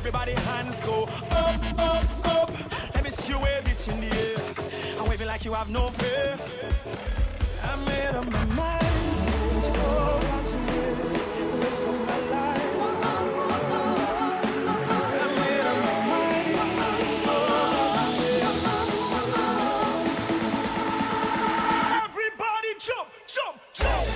everybody hands go up, up, up. Let me see you wave it in the air. I'm waving like you have no fear. I made up my mind to go on to live the rest of my life. I made up my mind to go on to live. Everybody jump, jump, jump.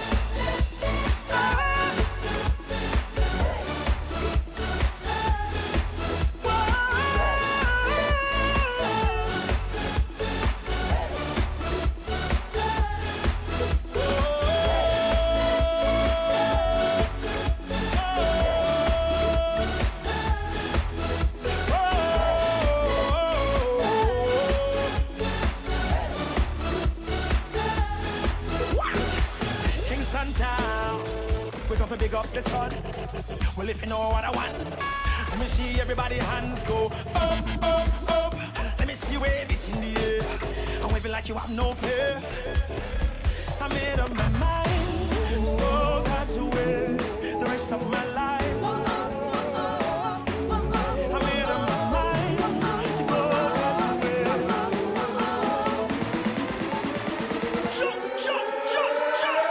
Big up the sun. Well, if you know what I want, let me see everybody hands go up, up, up. Let me see wave it in the air. I'm waving like you have no fear. I made up my mind to go God's way the rest of my life. I made up my mind to go God's way. Jump, jump, jump, jump.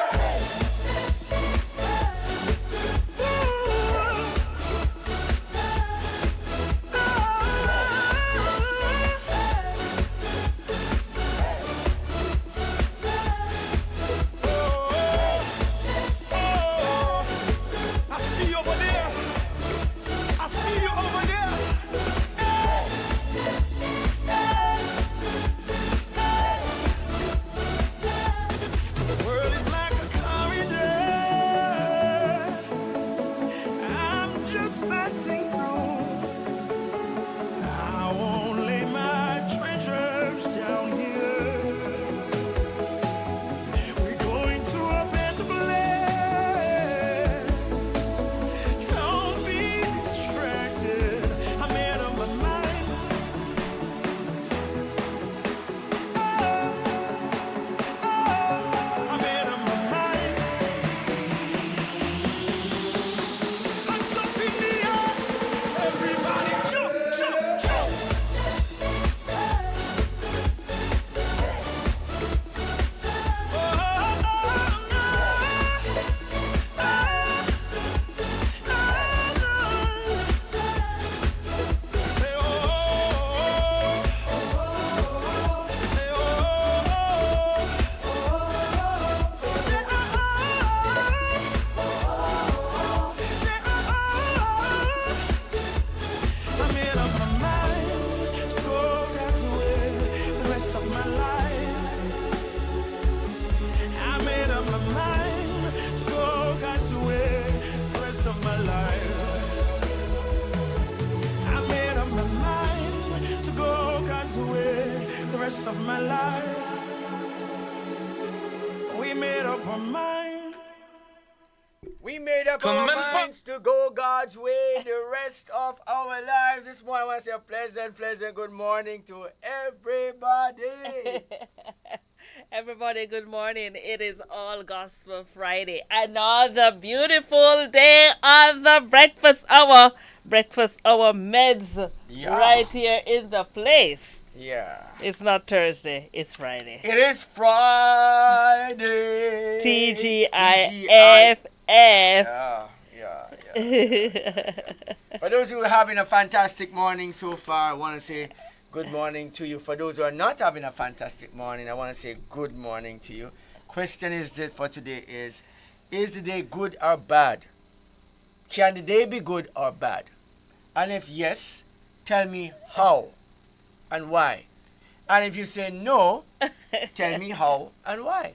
Of my life, we made up our mind. We made up our minds to go God's way the rest of our lives. This morning I want to say a pleasant good morning to everybody. Everybody, good morning. It is All Gospel Friday. Another beautiful day on the breakfast hour. Breakfast hour meds right here in the place. Yeah. It's not Thursday, it's Friday. It is Friday. TGIF. Yeah. For those who are having a fantastic morning so far, I want to say good morning to you. For those who are not having a fantastic morning, I want to say good morning to you. Question is that for today is the day good or bad? Can the day be good or bad? And if yes, tell me how and why. And if you say no, tell me how and why.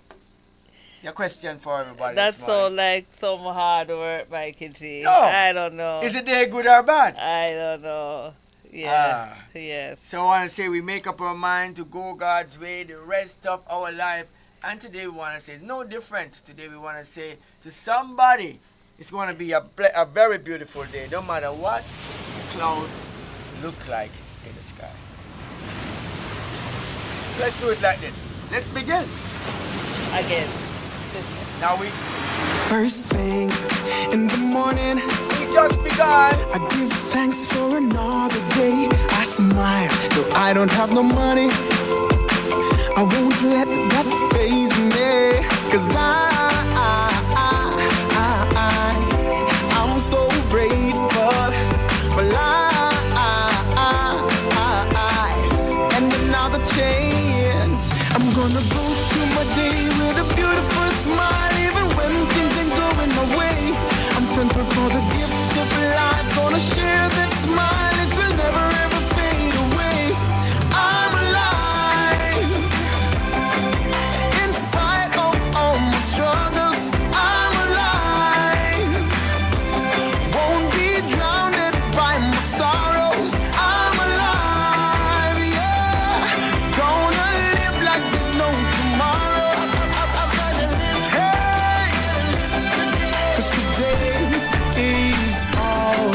Your question for everybody. That's so like some hard work, Mikey G. No. I don't know. Is the day good or bad? I don't know. Yeah. Yes. So I want to say we make up our mind to go God's way the rest of our life. And today we want to say no different. Today we want to say to somebody, it's going to be a very beautiful day. No matter what the clouds look like in the sky. Let's do it like this. Let's begin. Again. Now we First thing in the morning, We just begun. I give thanks for another day. I smile, though I don't have no money. I won't let that faze me, 'cause I'm so grateful for life and another chance. I'm gonna go through my day with a beautiful smile, even when things ain't going my way. I'm thankful for the gift of life. Gonna share that smile, it will never ever fade away. I'm alive in spite of all my struggles. I'm alive, won't be drowned by my sorrows. I'm alive, yeah. Gonna live like there's no tomorrow. Hey, 'cause today is all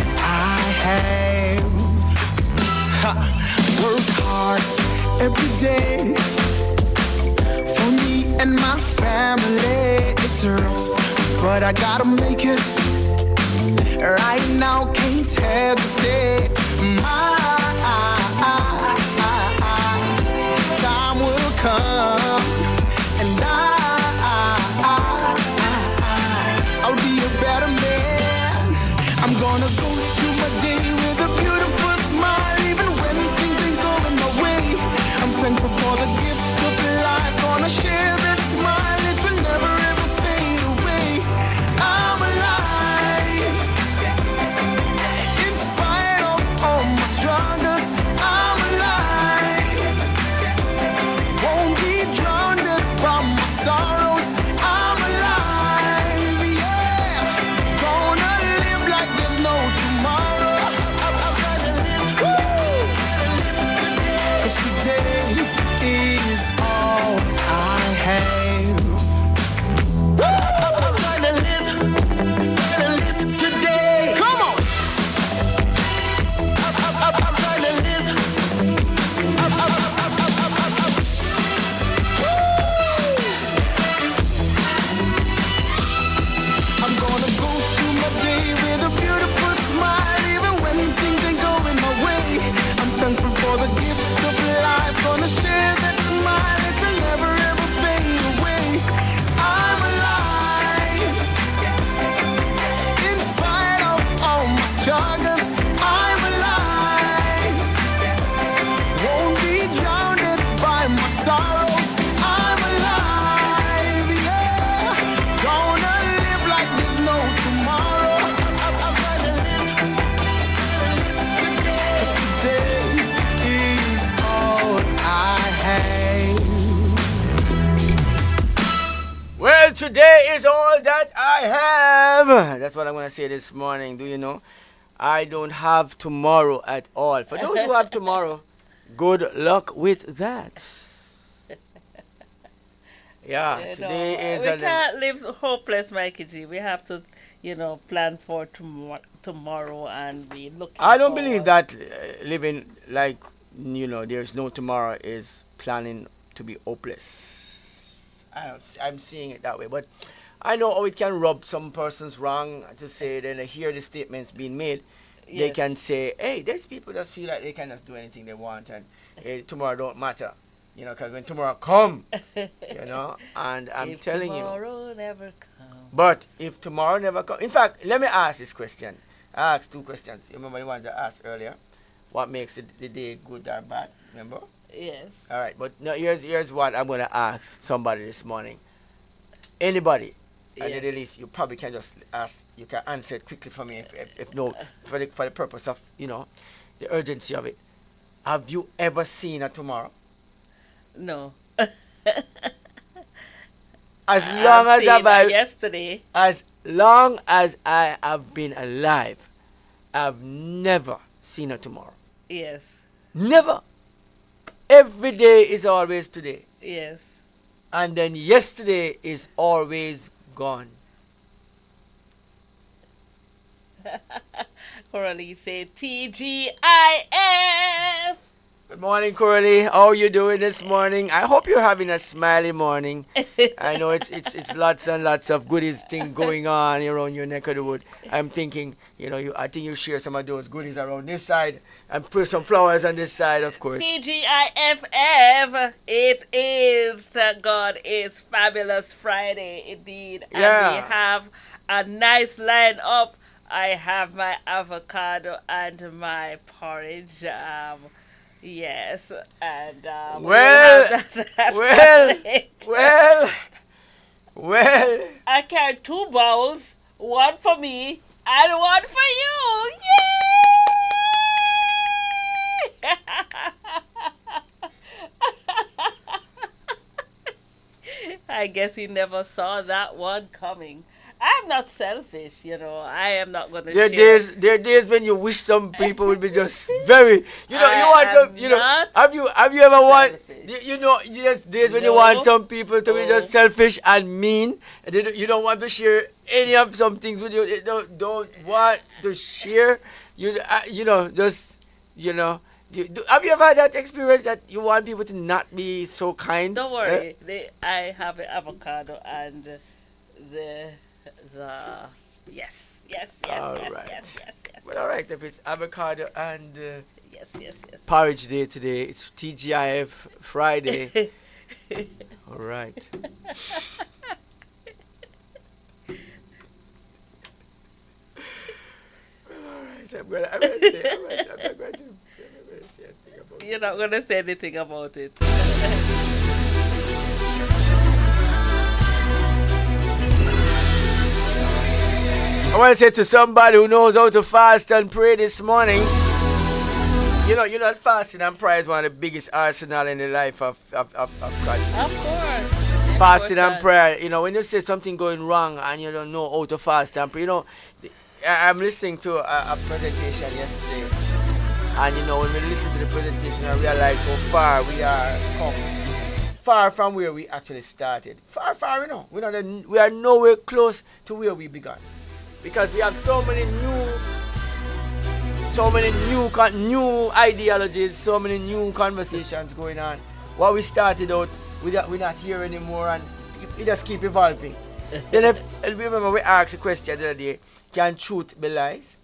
I have. Ha. Work hard every day for me and my family. It's rough, but I gotta make it. Right now, can't hesitate. My time will come, and I'll be a better man. I'm gonna go through my day with a beautiful smile, even when things ain't going my way. I'm thankful for the gift of life. Gonna share that smile, it will never ever fade away. I'm alive in spite of all my struggles. I'm alive, won't be drowned by my sorrows. I'm alive, yeah. Gonna live like there's no tomorrow. Woo! 'Cause today is all I have. I'm gonna live today. Come on. I'm gonna live. I'm gonna go through my day with a beautiful smile, even when things ain't going my way. I'm thankful for the gift of life. Gonna share that smile, it will never ever fade away. I'm alive in spite of all my struggles. I'm alive, won't be drowned by my sorrows. I'm alive, yeah. Gonna live like there's no tomorrow. I'm gonna live 'cause today is all I have. Well, today is all that I have. That's what I'm going to say this morning. Do you know? I don't have tomorrow at all. For those who have tomorrow, good luck with that. Yeah, You today know, is we can't live hopeless, Mikey G. We have to, plan for tomorrow and be looking. I don't believe forward. that living like, there's no tomorrow is planning to be hopeless. I'm seeing it that way. But I know how it can rub some persons wrong to say, then they hear the statements being made. They Yes. can say, hey, there's people that feel like they can just do anything they want and tomorrow don't matter. Because when tomorrow come, and I'm If telling you. tomorrow never comes. But if tomorrow never comes, in fact, let me ask this question. I asked two questions. You remember the ones I asked earlier? What makes the day good or bad? Remember? Yes. All right, but now here's what I'm gonna ask somebody this morning. Anybody, and Yes. at least you probably can just ask. You can answer it quickly for me, if no, for the purpose of the urgency of it. Have you ever seen a tomorrow? No. As long as yesterday. as long as I have been alive, I've never seen a tomorrow. Yes. Never. Every day is always today. Yes. And then yesterday is always gone. Coralie say TGIF. Good morning, Corley. How are you doing this morning? I hope you're having a smiley morning. I know it's lots and lots of goodies thing going on around your neck of the wood. I'm thinking, I think you share some of those goodies around this side and put some flowers on this side, of course. TGIFF. It is God is Fabulous Friday indeed. And we have a nice line up. I have my avocado and my porridge. Yes, and well, I carried 2 bowls, one for me and one for you. Yay! I guess he never saw that one coming. I'm not selfish, I am not going to share. There are days when you wish some people would be just very, you want some, have you ever want, there's days when you want some people to be just selfish and mean. And you don't want to share any of some things with you. They don't want to share. Have you ever had that experience that you want people to not be so kind? Don't worry. I have an avocado and the yes. All right. Well, all right. If it's avocado and yes. Porridge day today, it's TGIF Friday. All right. Well, all right. I'm not going to say anything about it. You're not going to say anything about it. I want to say to somebody who knows how to fast and pray this morning, fasting and prayer is one of the biggest arsenal in the life of God's people. Of course. Fasting and prayer, when you say something going wrong and you don't know how to fast and pray, I'm listening to a presentation yesterday, and when we listen to the presentation, I realize how far we are come. Far from where we actually started. Far, we are nowhere close to where we began. Because we have so many new ideologies, so many new conversations going on. What we started out, we're not here anymore, and it just keep evolving. Then remember we asked a question the other day, can truth be lies?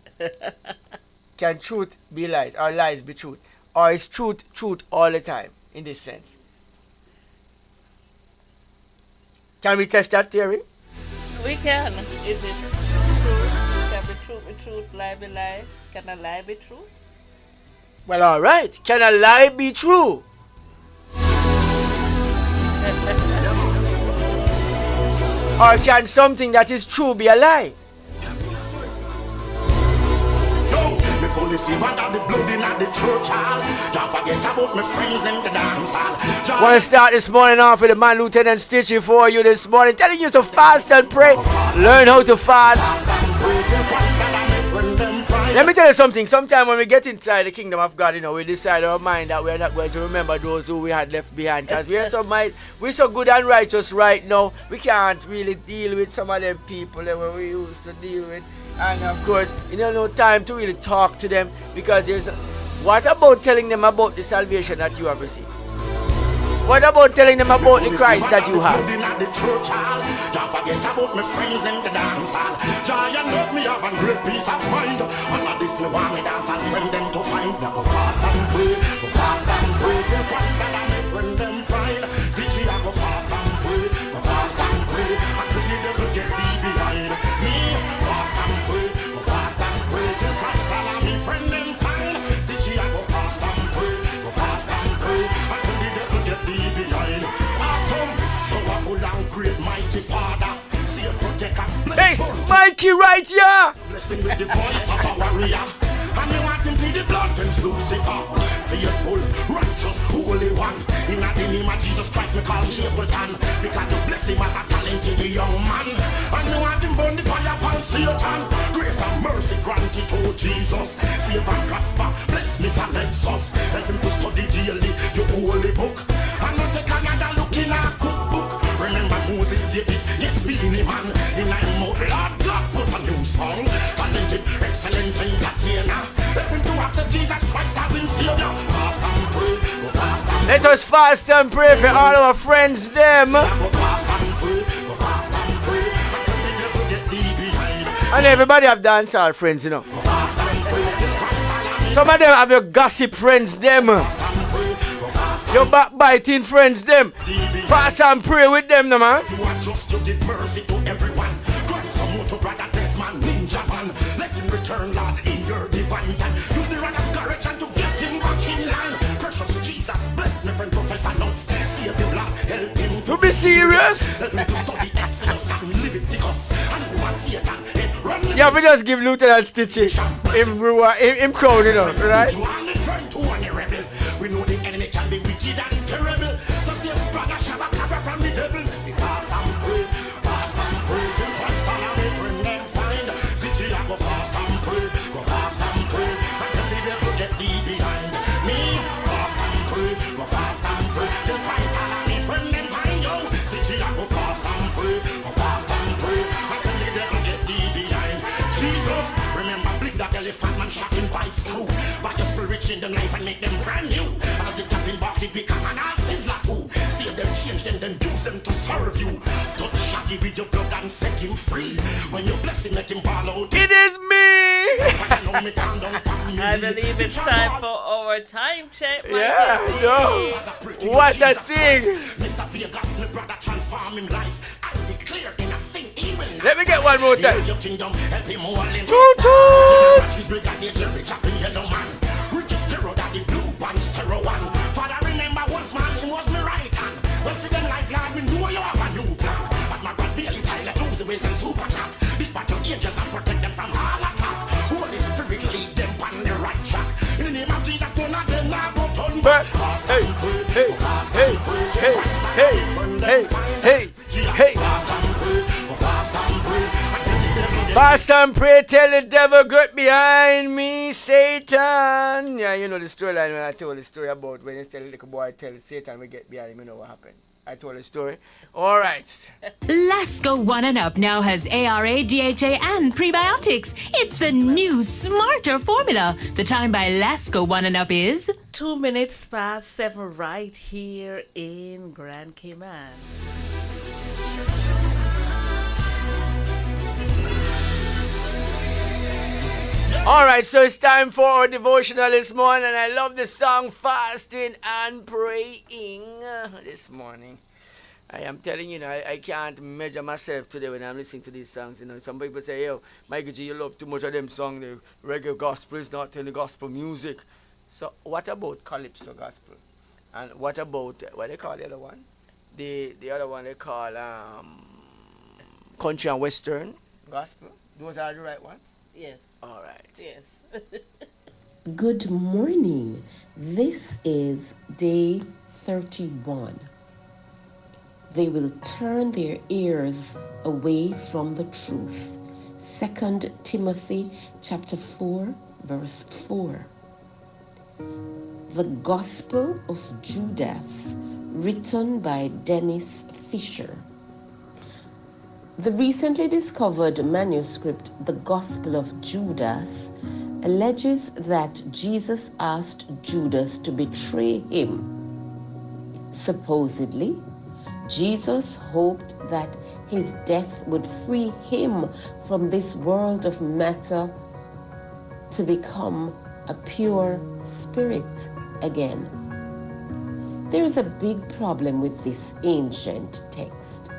Can truth be lies, or lies be truth? Or is truth all the time, in this sense? Can we test that theory? We can. Is it true? Can be truth, lie be lie? Can a lie be true? Well, all right. Can a lie be true? Or can something that is true be a lie? Fully see what the blood in the church hall. Don't forget about my friends in the dance hall. Want to start this morning off with a man Lieutenant Stitchy for you this morning, telling you to fast and pray. Learn how to fast. Let me tell you something. Sometime when we get inside the kingdom of God, we decide our mind that we're not going to remember those who we had left behind. Because we're so good and righteous right now. We can't really deal with some of them people that we used to deal with. And of course, no time to really talk to them, because what about telling them about the salvation that you have received? What about telling them about the Christ that you have? Don't forget about my friends in the dance hall. Joy and love me have a great peace of mind. And at this me want me dance and bring them to find. Now go fast and pray till Christ that I may friend them find. Stitchy I go fast and pray until the devil get thee behind me. Fast and pray till Christ that I may friend them find. Stitchy I go fast and pray until the devil get thee behind. Awesome, powerful and great, mighty Father, safe protector. Hey, Mikey right here. Blessing with the voice of a warrior. And me want him plead the blood against Lucifer. Faithful, righteous, holy one. In the name of Jesus Christ, me call him Ableton. Because you bless him as a talented young man. And me want him burn the fire upon Satan. Grace and mercy granted to Jesus. Save and prosper, bless Mr. Lexus. Help him to study daily your holy book. And not take another look in our cookbook. Remember Moses, Davis, yes, being man. In my mouth, Lord God, put a new song. Talented, excellent entertainer. Help him to accept Jesus Christ as his Savior. Fast and pray Let us fast and pray for all our friends them. And everybody have dancehall friends, you know. Some of them have your gossip friends them. Your backbiting friends them. Fast and pray with them, no man. You are just to give mercy to everyone. Grant some more to brother this man, ninja man. Let him return, Lord, in your divine time. Use the rod of courage and to get him back in line. Precious Jesus, bless my friend Professor Notes. Save him, Lord, help him To be serious. help him to study Exodus and Leviticus. And over Satan, and run. Yeah, we just give Lieutenant Stitchy him crown, you know, right? You are my friend to one rebel. We know the enemy can be wicked and terrible. So say brother Shabba from the devil. We fast and pray till Christ and our friend them find. Stitchy I go fast and pray until the devil get thee behind me. Fast and pray till Christ and our friend them find. Yo, Stitchy I go fast and pray until the devil get thee behind. Jesus, remember bring that elephant man shocking vibes through. But your spirit change them life and make them brand new. And as the captain box it become an asses like who. Save them, change them, then use them to serve you. Touch Shaggy with your blood and set him free. When you bless him, make him ball out. It is me. I believe it's time for our time check. Yeah, yo. What a thing. Mr. Vegas, my brother, transform him life. I declare in a sing evil. Let me get one more time. Your kingdom, help him all in. Toot toot. She's brigadier, Jerry Chapping, yellow man. Ricky Stero, daddy, blue one, Stero one. Father, remember Wolfman, he was my right hand. Well, for them life, Lord, we know you have a new plan. But my God, Bailey, Tyler, Josie, Wales, and Super Chat. Dispatch your angels and protect them from all attack. Holy Spirit, lead them on the right track. In the name of Jesus, none of them now go turn back. Hey, hey, hey, hey, hey, hey, hey, hey. Fast and pray, tell the devil, get behind me, Satan. Yeah, you know the storyline when I told the story about when you tell the little boy, tell Satan we get behind him, you know what happened. I told the story. All right. Lasco One and Up now has ARA, DHA, and prebiotics. It's a new, smarter formula. The time by Lasco One and Up is 2 minutes past 7 right here in Grand Cayman. All right, so it's time for our devotional this morning, and I love the song Fasting and Praying this morning. I am telling you, I can't measure myself today when I'm listening to these songs. You know, some people say, yo, Mikey G, you love too much of them songs. The reggae gospel is not any gospel music. So what about calypso gospel? And what about, what they call the other one? The other one they call country and western gospel. Those are the right ones? Yes. All right. Yes. Good morning. This is day 31. They will turn their ears away from the truth. 2 Timothy chapter 4, verse 4. The Gospel of Judas, written by Dennis Fisher. The recently discovered manuscript, The Gospel of Judas, alleges that Jesus asked Judas to betray him. Supposedly, Jesus hoped that his death would free him from this world of matter to become a pure spirit again. There is a big problem with this ancient text.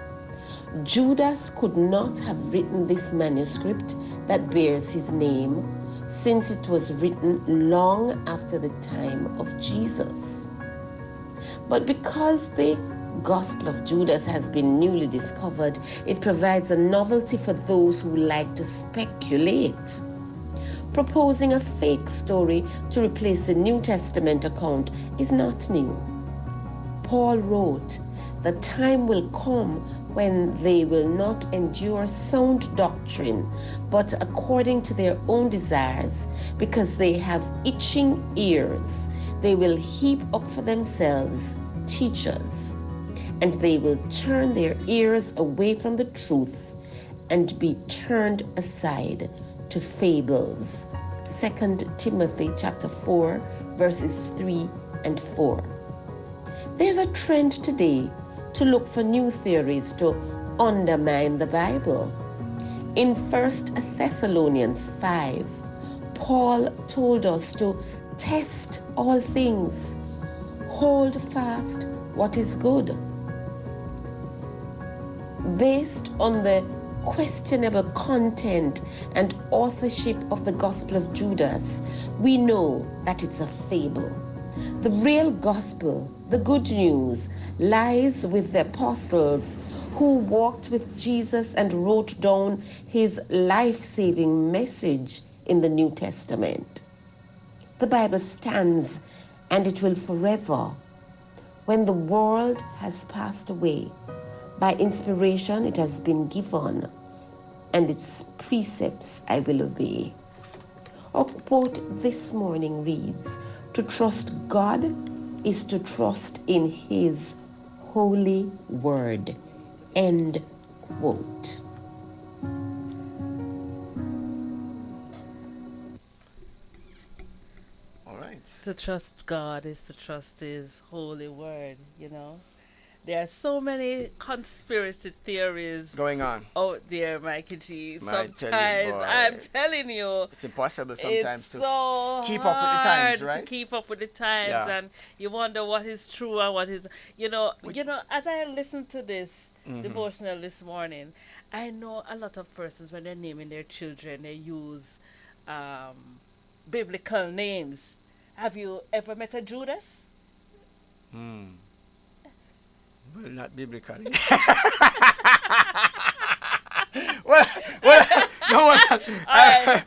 Judas could not have written this manuscript that bears his name, since it was written long after the time of Jesus. But because the Gospel of Judas has been newly discovered, it provides a novelty for those who like to speculate. Proposing a fake story to replace the New Testament account is not new. Paul wrote, "The time will come when they will not endure sound doctrine, but according to their own desires, because they have itching ears, they will heap up for themselves teachers, and they will turn their ears away from the truth and be turned aside to fables." 2 Timothy chapter 4, verses 3 and 4. There's a trend today to look for new theories to undermine the Bible. In 1 Thessalonians 5, Paul told us to test all things, hold fast what is good. Based on the questionable content and authorship of the Gospel of Judas, we know that it's a fable. The real gospel, the good news, lies with the apostles who walked with Jesus and wrote down his life-saving message in the New Testament. The Bible stands and it will forever. When the world has passed away, by inspiration it has been given, and its precepts I will obey. Our quote this morning reads, "To trust God is to trust in his holy word." End quote. All right. To trust God is to trust his holy word, you know. There are so many conspiracy theories Going on. out there, Mikey G. I tell you, Sometimes, boy. I'm telling you, It's impossible sometimes it's to so keep up with the times, hard right? to keep up with the times, Yeah. and you wonder what is true and what is, you know. As I listened to this devotional this morning, I know a lot of persons when they're naming their children, they use biblical names. Have you ever met a Judas? Well, not biblically. well, no one. I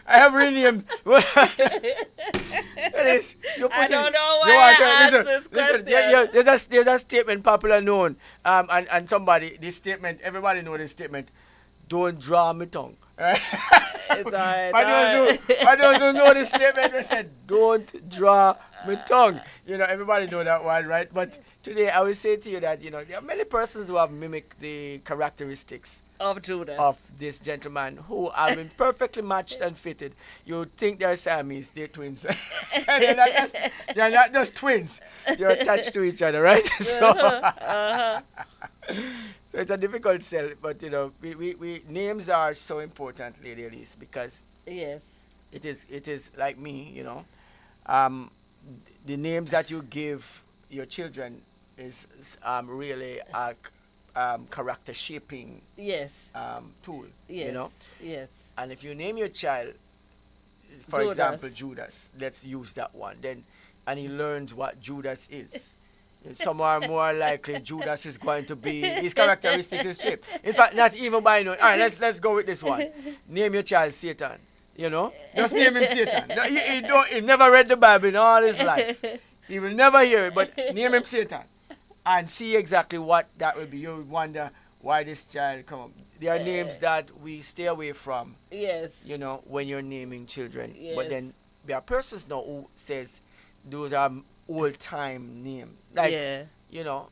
have renamed. That is, I don't know why I asked this question. There's a statement popular known, and somebody, this statement, everybody know this statement, don't draw me tongue. Right? It's alright. For those who know this statement, we said, don't draw my tongue. You know, everybody know that one, right? But today I will say to you that, you know, there are many persons who have mimicked the characteristics Of Judas. of this gentleman who have been perfectly matched and fitted. You would think they're Siamese, they're twins. they're not just twins. They're attached to each other, right? So it's a difficult sell, but you know, we names are so important, Lady Elise, because Yes. it is like me, you know. The names that you give your children is really a character shaping Yes. tool, Yes. you know. Yes. And if you name your child, for Judas. example, Judas, let's use that one, and he learns what Judas is. Some are more likely Judas is going to be, his characteristics is shaped. In fact, not even by name. All right, let's go with this one. Name your child Satan. You know, just name him Satan. No, he never read the Bible in all his life. He will never hear it, but name him Satan, and see exactly what that will be. You would wonder why this child come up. There are names that we stay away from. Yes. You know, when you're naming children. Yes. But then there are persons now who says those are old time name. Like, Yeah. you know,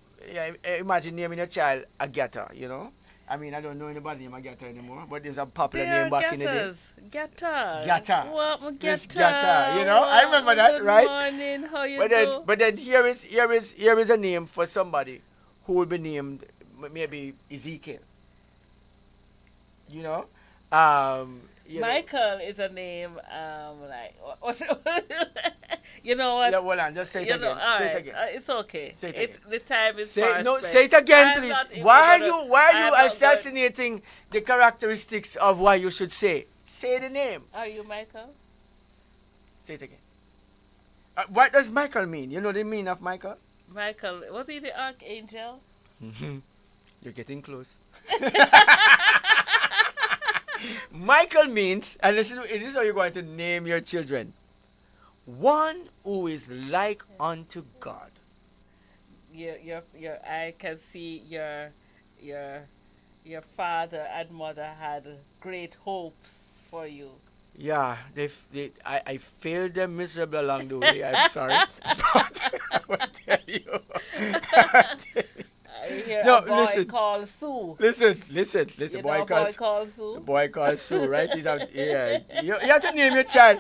imagine naming a child Agatha, you know. I mean, I don't know anybody named Agatha anymore, but there's a popular name back in the day. Gatta. Gatta. What, Miss Gatta? Gatta, you know, I remember that, Good right? morning. How you But do? then here is a name for somebody who will be named maybe Ezekiel. You know? You know, Michael is a name, like, what you know what? yeah, hold on, just say it You again. know, all Say it right, again. it's okay. Say it again. The time is Say, far no, spent. say it again, I'm please. not even Why gonna- are I'm you not assassinating the characteristics of what you should say? Say the name. Are you Michael? Say it again. What does Michael mean? You know the meaning of Michael? Michael, was he the archangel? You're getting close. Michael means, and listen, it is how you're going to name your children. One who is like unto God. I can see your father and mother had great hopes for you. Yeah, I failed them miserably along the way. I'm sorry. But I will tell you. I hear No, a boy listen. called Sue. Listen. You know a boy called Sue? The boy called Sue, right? He's out. Yeah, you have to name your child.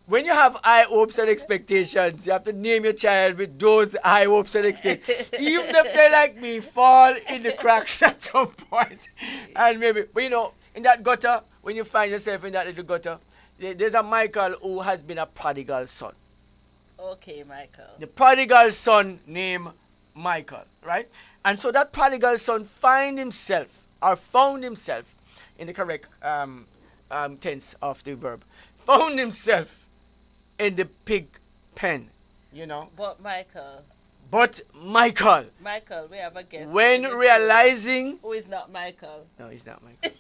when you have high hopes and expectations, you have to name your child with those high hopes and expectations. Even if they like me, fall in the cracks at some point. And maybe, but you know, in that gutter, when you find yourself in that little gutter, there's a Michael who has been a prodigal son. Okay, Michael. The prodigal son named Michael, right? And so that prodigal son found himself in the correct tense of the verb, found himself in the pig pen, you know. But Michael, we have a guest. When realizing, who is not Michael? no, he's not Michael.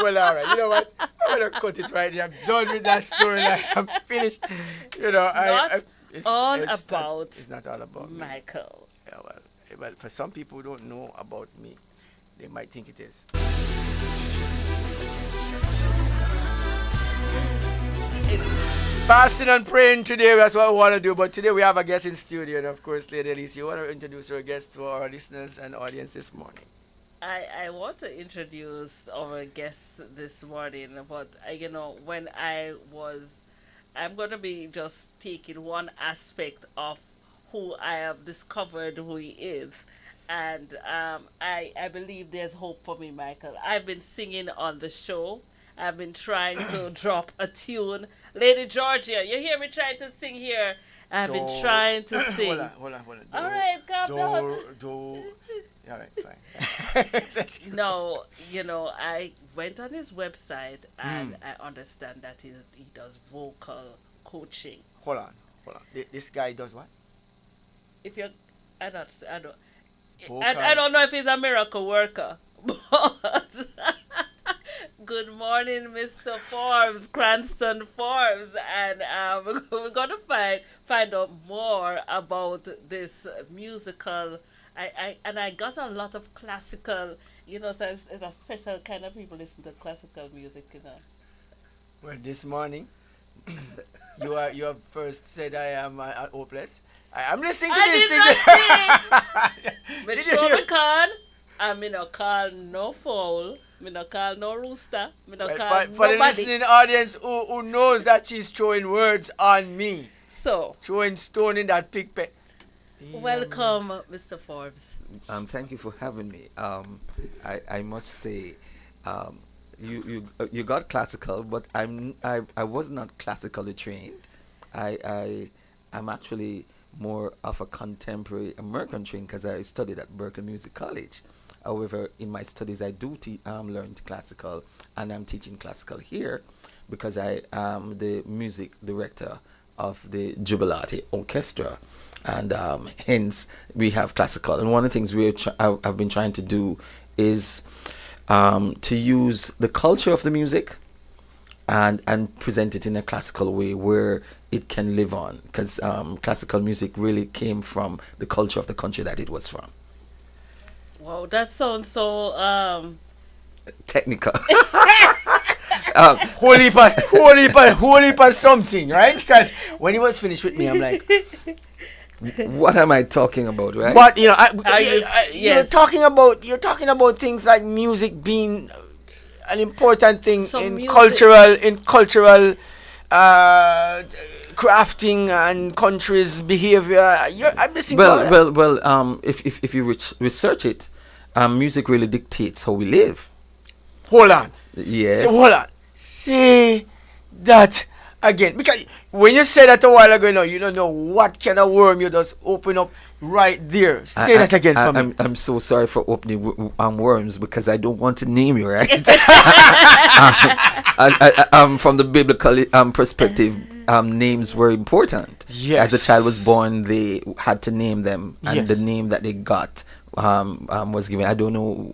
Well, all right. You know what? I'm gonna cut it right here. I'm done with that storyline. I'm finished. You know, it's all about. It's not all about Michael. Me. Yeah, well, for some people who don't know about me, they might think it is. It's fasting and praying today. That's what we want to do. But today we have a guest in studio, and of course, Lady Elise, you want to introduce our guest to our listeners and audience this morning? I want to introduce our guest this morning, but you know, I'm going to be just taking one aspect of who I have discovered who he is. And I believe there's hope for me, Michael. I've been singing on the show. I've been trying to drop a tune. Lady Georgia, you hear me trying to sing here? I've been trying to sing. Hold on. All right, calm down. All right, fine. Let's go. No, you know, I went on his website and I understand that he does vocal coaching. Hold on. This guy does what? If you're, I don't Vocal. I don't know if he's a miracle worker, but good morning, Mr. Forbes, Cranston Forbes, and we're gonna find out more about this musical. I got a lot of classical, you know, so it's a special kind of people listen to classical music, you know. Well, this morning, you have first said I am hopeless. I'm listening to this thing. But sure can. I mean, no call no fowl. Me no call no rooster. Me no call nobody. For the listening audience who knows that she's throwing words on me. So. Throwing stone in that pig pen. Welcome, Mr. Forbes. Thank you for having me. I must say, you got classical, but I was not classically trained. I'm actually more of a contemporary American trained because I studied at Berklee Music College. However, in my studies, I do learn classical, and I'm teaching classical here because I am the music director of the Jubilante Orchestra. And hence we have classical, and one of the things I've been trying to do is to use the culture of the music and present it in a classical way where it can live on, because classical music really came from the culture of the country that it was from. Wow, that sounds so technical. Holy but something, right? Because when he was finished with me, I'm like, what am I talking about, right? But you know, yes. you're talking about things like music being an important thing in cultural crafting and countries' behavior. I'm listening. Well. If you research it, music really dictates how we live. Hold on. Yes. So hold on. Say that again, because when you said that a while ago, you don't know what kind of worm you just open up right there. Say that again for me. I'm so sorry for opening worms because I don't want to name you, right? From the biblical perspective, names were important. Yes. As a child was born, they had to name them, and yes. the name that they got was given. I don't know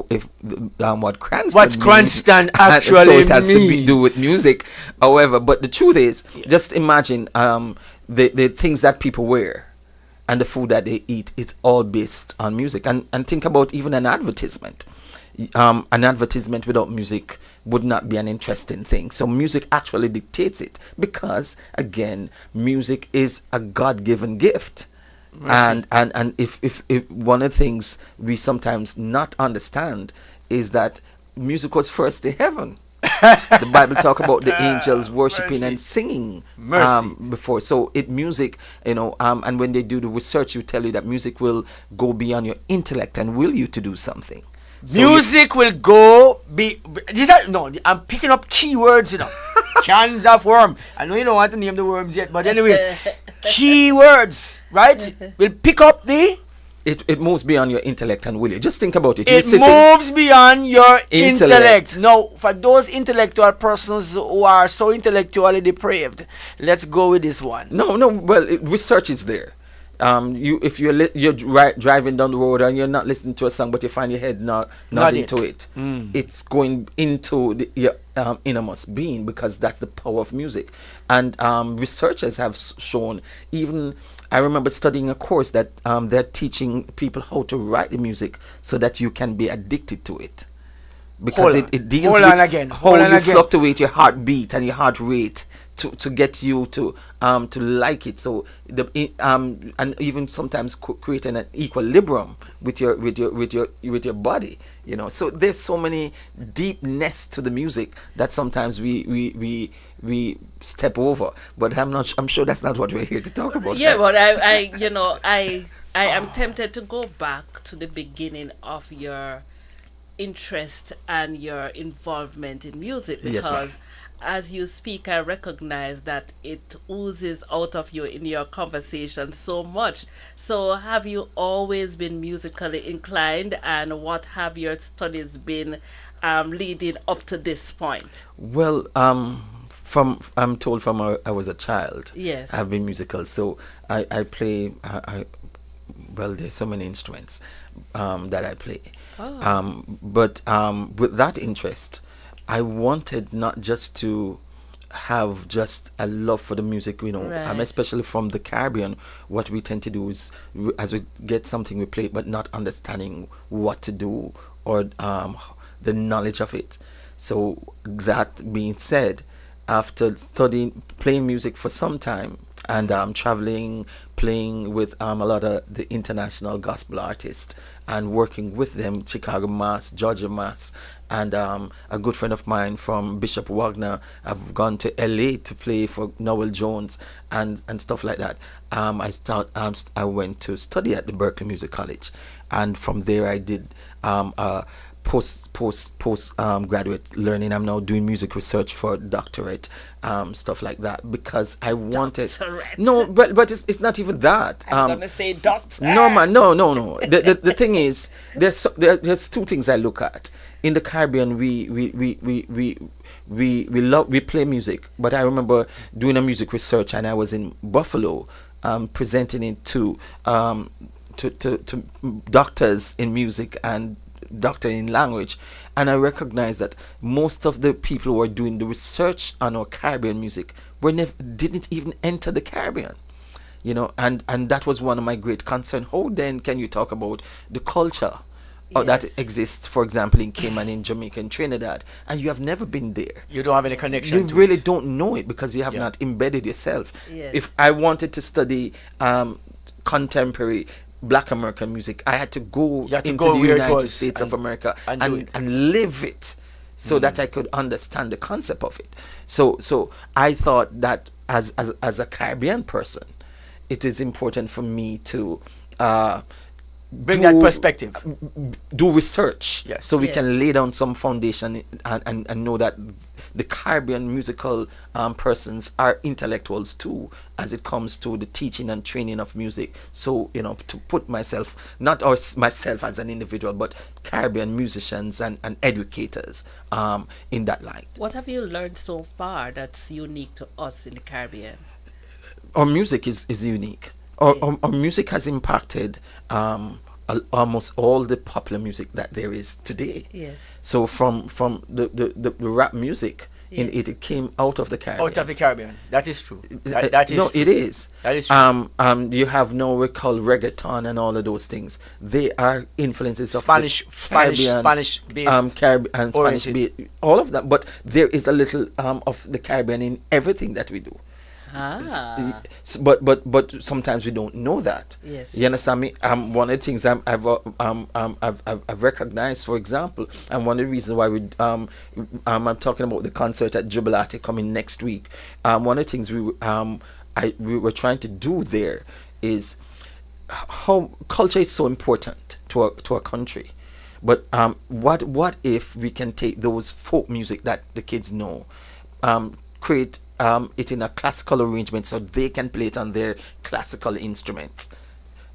if what Cranston. What's Cranston actually so it has mean? to do with music. However, but the truth is, just imagine the things that people wear and the food that they eat. It's all based on music. And think about even an advertisement. An advertisement without music would not be an interesting thing. So music actually dictates it because, again, music is a God-given gift. And if one of the things we sometimes not understand is that music was first in heaven. The Bible talk about the angels worshiping and Mercy. singing Mercy. before. So music, and when they do the research, you tell you that music will go beyond your intellect and will you to do something. So Music will go these are no, I'm picking up keywords, Cans of worm. I know you don't want to name the worms yet, but anyways, keywords, right? Will pick up the it moves beyond your intellect and will you. Just think about it. it You're sitting- moves beyond your Intellect. intellect. Now, for those intellectual persons who are so intellectually depraved, let's go with this one. No. Well, research is there. If you're driving down the road and you're not listening to a song, but you find your head nodding Nodding. to it, it's going into your innermost being, because that's the power of music. And researchers have shown, even I remember studying a course that they're teaching people how to write the music so that you can be addicted to it. Because Hold on. it deals Hold on with again. how Hold on you again. fluctuate your heartbeat and your heart rate to get you to like it. So and even sometimes creating an equilibrium with your body. So there's so many deepness to the music that sometimes we step over. But I'm sure that's not what we're here to talk about. Yeah, right? but I am tempted to go back to the beginning of your interest and your involvement in music, Yes, ma'am. because as you speak, I recognize that it oozes out of you in your conversation so much. So have you always been musically inclined, and what have your studies been leading up to this point? Well, I'm told from I was a child. Yes. I've been musical, so I play. Well, there's so many instruments that I play. But with that interest, I wanted not just to have just a love for the music, Right. especially from the Caribbean. What we tend to do is, as we get something, we play it, but not understanding what to do or the knowledge of it. So that being said, after playing music for some time and traveling, playing with a lot of the international gospel artists and working with them, Chicago Mass, Georgia Mass, and a good friend of mine from Bishop Wagner. I've gone to LA to play for Noel Jones and stuff like that. I went to study at the Berklee Music College, and from there I did post graduate learning. I'm now doing music research for doctorate, stuff like that, because I wanted. Doctorate. No, but it's not even that. I'm gonna say doctor. No, man, no. The thing is, there's two things I look at. In the Caribbean, we play music, but I remember doing a music research, and I was in Buffalo, presenting it to doctors in music and doctor in language, and I recognized that most of the people who are doing the research on our Caribbean music didn't even enter the Caribbean. And that was one of my great concerns. How then can you talk about the culture that Yes. exists, for example, in Cayman, in Jamaica, in Trinidad, and you have never been there? You don't have any connection You to really it. don't know it because you have Yeah. not embedded yourself. Yes. If I wanted to study contemporary Black American music, I had to go You had to into go the where it United was States of and- America and do it. and live it, so that I could understand the concept of it. So I thought that as a Caribbean person, it is important for me to Bring that perspective. do research, Yes. so we Yes. can lay down some foundation and know that the Caribbean musical persons are intellectuals too, as it comes to the teaching and training of music. So to put myself, not myself as an individual, but Caribbean musicians and educators in that light. What have you learned so far that's unique to us in the Caribbean? Our music is unique. Our music has impacted almost all the popular music that there is today. Yes. So from the rap music, Yes. it came out of the Caribbean. Out of the Caribbean. That is true. That is no, true. it is. That is true. You have now we call reggaeton and all of those things. They are influences of Spanish- the Spanish- Caribbean, Spanish-based and Spanish oriented. all of that. But there is a little of the Caribbean in everything that we do. But sometimes we don't know that. Yes. You understand me? One of the things I've recognized, for example, and one of the reasons why I'm talking about the concert at Jubilante coming next week. One of the things we were trying to do there is how culture is so important to a country. But what if we can take those folk music that the kids know, create it in a classical arrangement so they can play it on their classical instruments?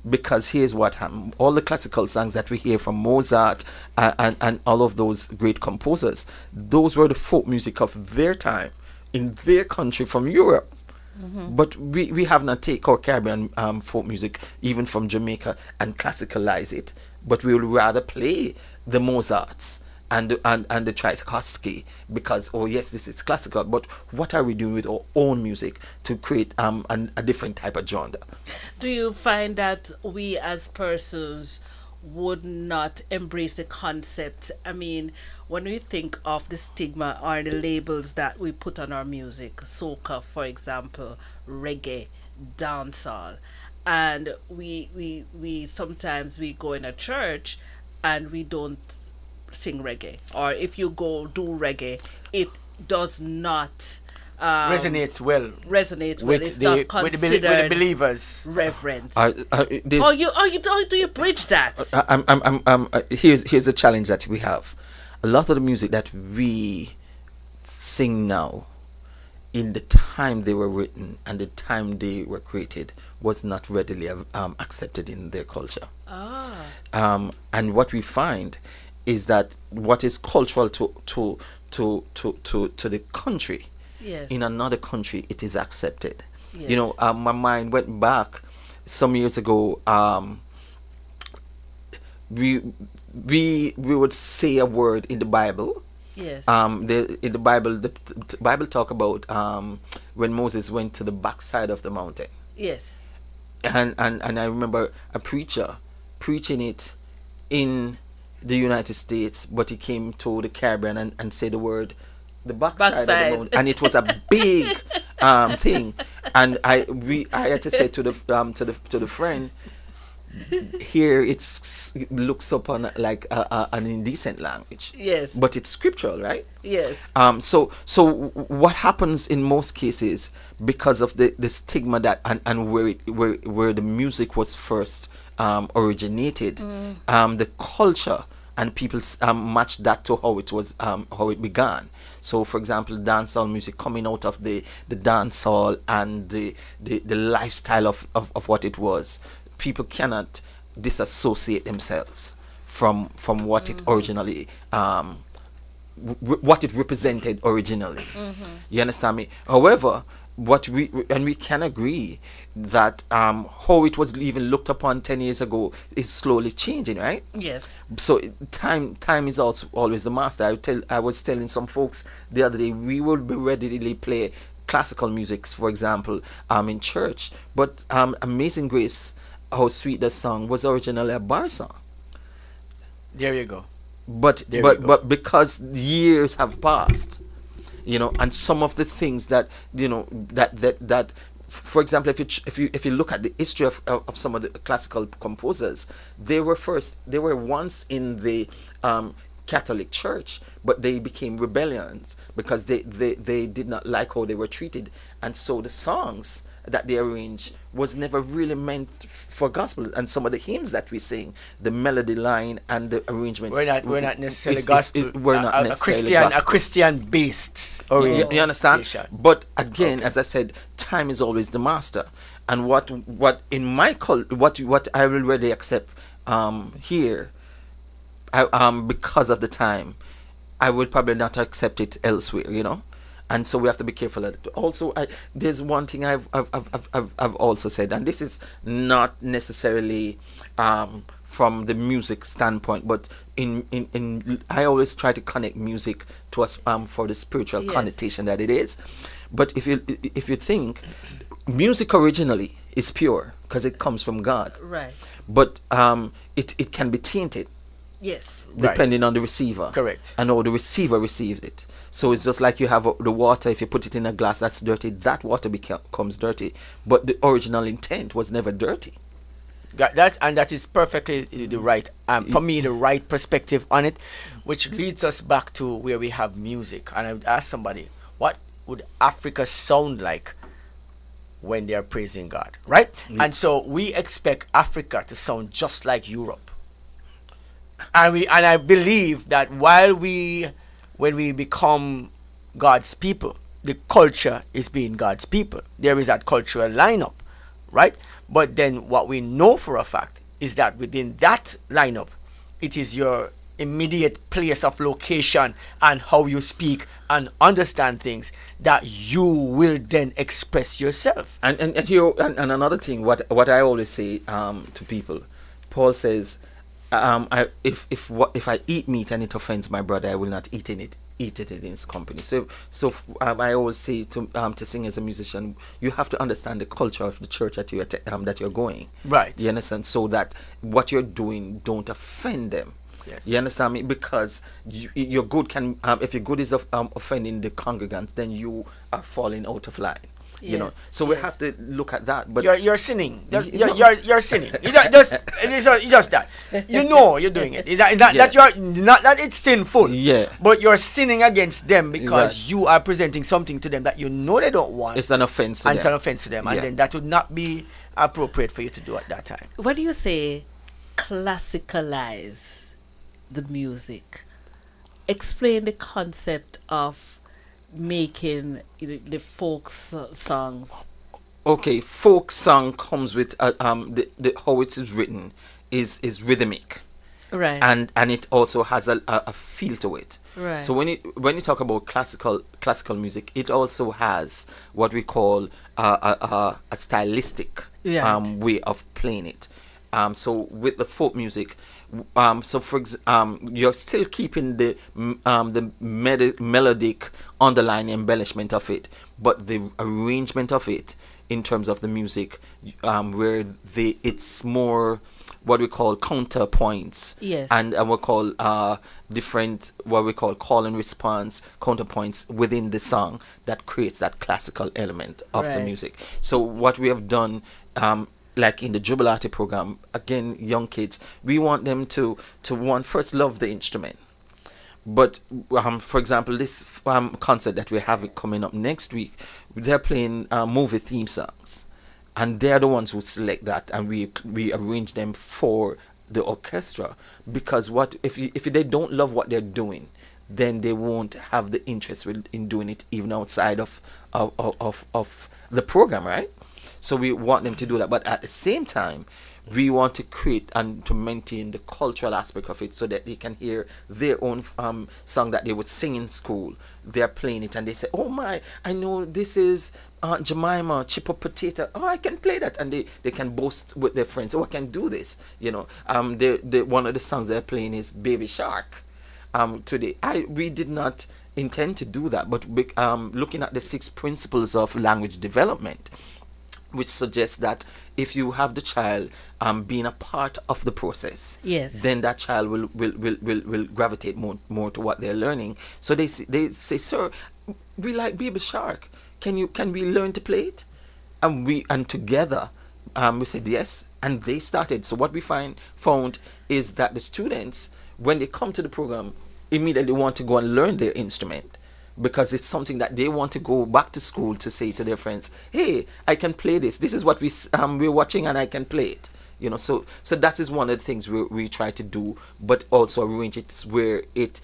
Because here's what happened: all the classical songs that we hear from Mozart and all of those great composers, those were the folk music of their time in their country from Europe. But we have not take our Caribbean folk music, even from Jamaica, and classicalize it. But we would rather play the Mozarts and the Tchaikovsky because, oh yes, this is classical. But what are we doing with our own music to create a different type of genre? Do you find that we as persons would not embrace the concept? I mean, when we think of the stigma or the labels that we put on our music, soca, for example, reggae, dancehall, and we sometimes we go in a church and we don't sing reggae, or if you go do reggae, it does not Resonates well with it's not considered with the believers. reverent. Do you bridge that? Here's a challenge that we have. A lot of the music that we sing now, in the time they were written and the time they were created, was not readily accepted in their culture. And what we find is that what is cultural to the country, Yes. in another country it is accepted. Yes. You know, my mind went back some years ago. We would say a word in the Bible. Yes. In the Bible, the Bible talk about when Moses went to the backside of the mountain. Yes. And I remember a preacher preaching it in the United States, but he came to the Caribbean and said the word the backside of the mountain, and it was a big thing. And I had to say to the friend, here it looks upon like an indecent language. Yes. But it's scriptural, right? Yes. So what happens in most cases, because of the stigma that and where the music was first originated, the culture and people matched that to how it was how it began. So, for example, dancehall music coming out of the dancehall and the lifestyle of what it was. People cannot disassociate themselves from what it originally what it represented originally. You understand me? However, we can agree that how it was even looked upon 10 years ago is slowly changing, right? Yes. So time is also always the master. I was telling some folks the other day, we will be readily play classical music, for example, in church, but Amazing Grace, How Sweet the Song, was originally a bar song. There you go. But because years have passed, you know, and some of the things that, you know, that for example, if you look at the history of some of the classical composers, they were once in the Catholic Church, but they became rebellions because they did not like how they were treated, and so the songs that they arranged was never really meant for gospel. And some of the hymns that we sing, the melody line and the arrangement, we're not necessarily gospel. We're not necessarily gospel. A Christian based. You understand? But again, as I said, time is always the master. And what in my what I will already accept here, because of the time, I would probably not accept it elsewhere. You know. And so we have to be careful of it. Also, there's one thing I've also said, and this is not necessarily from the music standpoint, but in I always try to connect music to us for the spiritual connotation that it is. But if you think, music originally is pure because it comes from God. Right. But it can be tainted. Yes. depending on the receiver. Correct. And how the receiver receives it. So it's just like you have the water. If you put it in a glass that's dirty, that water becomes dirty. But the original intent was never dirty. That is perfectly the right, for me, the right perspective on it, which leads us back to where we have music. And I would ask somebody, what would Africa sound like when they are praising God, right? And so we expect Africa to sound just like Europe. And I believe that when we become God's people, the culture is being God's people. There is that cultural lineup, right? But then what we know for a fact is that within that lineup, it is your immediate place of location and how you speak and understand things that you will then express yourself. And another thing, what I always say to people, Paul says, if I eat meat and it offends my brother, I will not eat it in his company. So I always say to sing as a musician, you have to understand the culture of the church that you're going. Right. You understand? So that what you're doing don't offend them. Yes. You understand me? Because your good can, if your good is offending the congregants, then you are falling out of line. You know, so we have to look at that. But you're sinning. You're sinning. It's just that. You know you're doing it. That it's sinful. Yeah. But you're sinning against them because you are presenting something to them that you know they don't want. It's an offense to them. It's an offense to them. And then that would not be appropriate for you to do at that time. What do you say? Classicalize the music. Explain the concept of making the folk songs. Okay, folk song comes with the how it is written is rhythmic, right? And it also has a feel to it. Right. So when you talk about classical music, it also has what we call a stylistic way of playing it. So with the folk music, so for you're still keeping the melodic underlying embellishment of it, but the arrangement of it in terms of the music, where it's more what we call counterpoints. Yes. And we call different what we call call and response counterpoints within the song that creates that classical element of the music. So what we have done, like in the Jubilante program, again, young kids, we want them to first love the instrument. But for example, this concert that we have coming up next week, they're playing movie theme songs, and they're the ones who select that, and we arrange them for the orchestra. Because what if they don't love what they're doing, then they won't have the interest in doing it even outside of the program, right? So we want them to do that, but at the same time, we want to create and to maintain the cultural aspect of it, so that they can hear their own song that they would sing in school. They're playing it and they say, "Oh my, I know this is Aunt Jemima, Chip Up Potato. Oh, I can play that," and they can boast with their friends. "Oh, I can do this." You know, one of the songs they're playing is Baby Shark. Today, we did not intend to do that, but looking at the 6 principles of language development, which suggests that if you have the child being a part of the process, then that child will gravitate more to what they're learning. So they say, "Sir, we like Baby Shark. Can we learn to play it?" And together we said yes, and they started. So what we found is that the students, when they come to the program, immediately want to go and learn their instrument, because it's something that they want to go back to school to say to their friends, "Hey, I can play this. This is what we're watching, and I can play it." You know, so that is one of the things we try to do, but also arrange it where it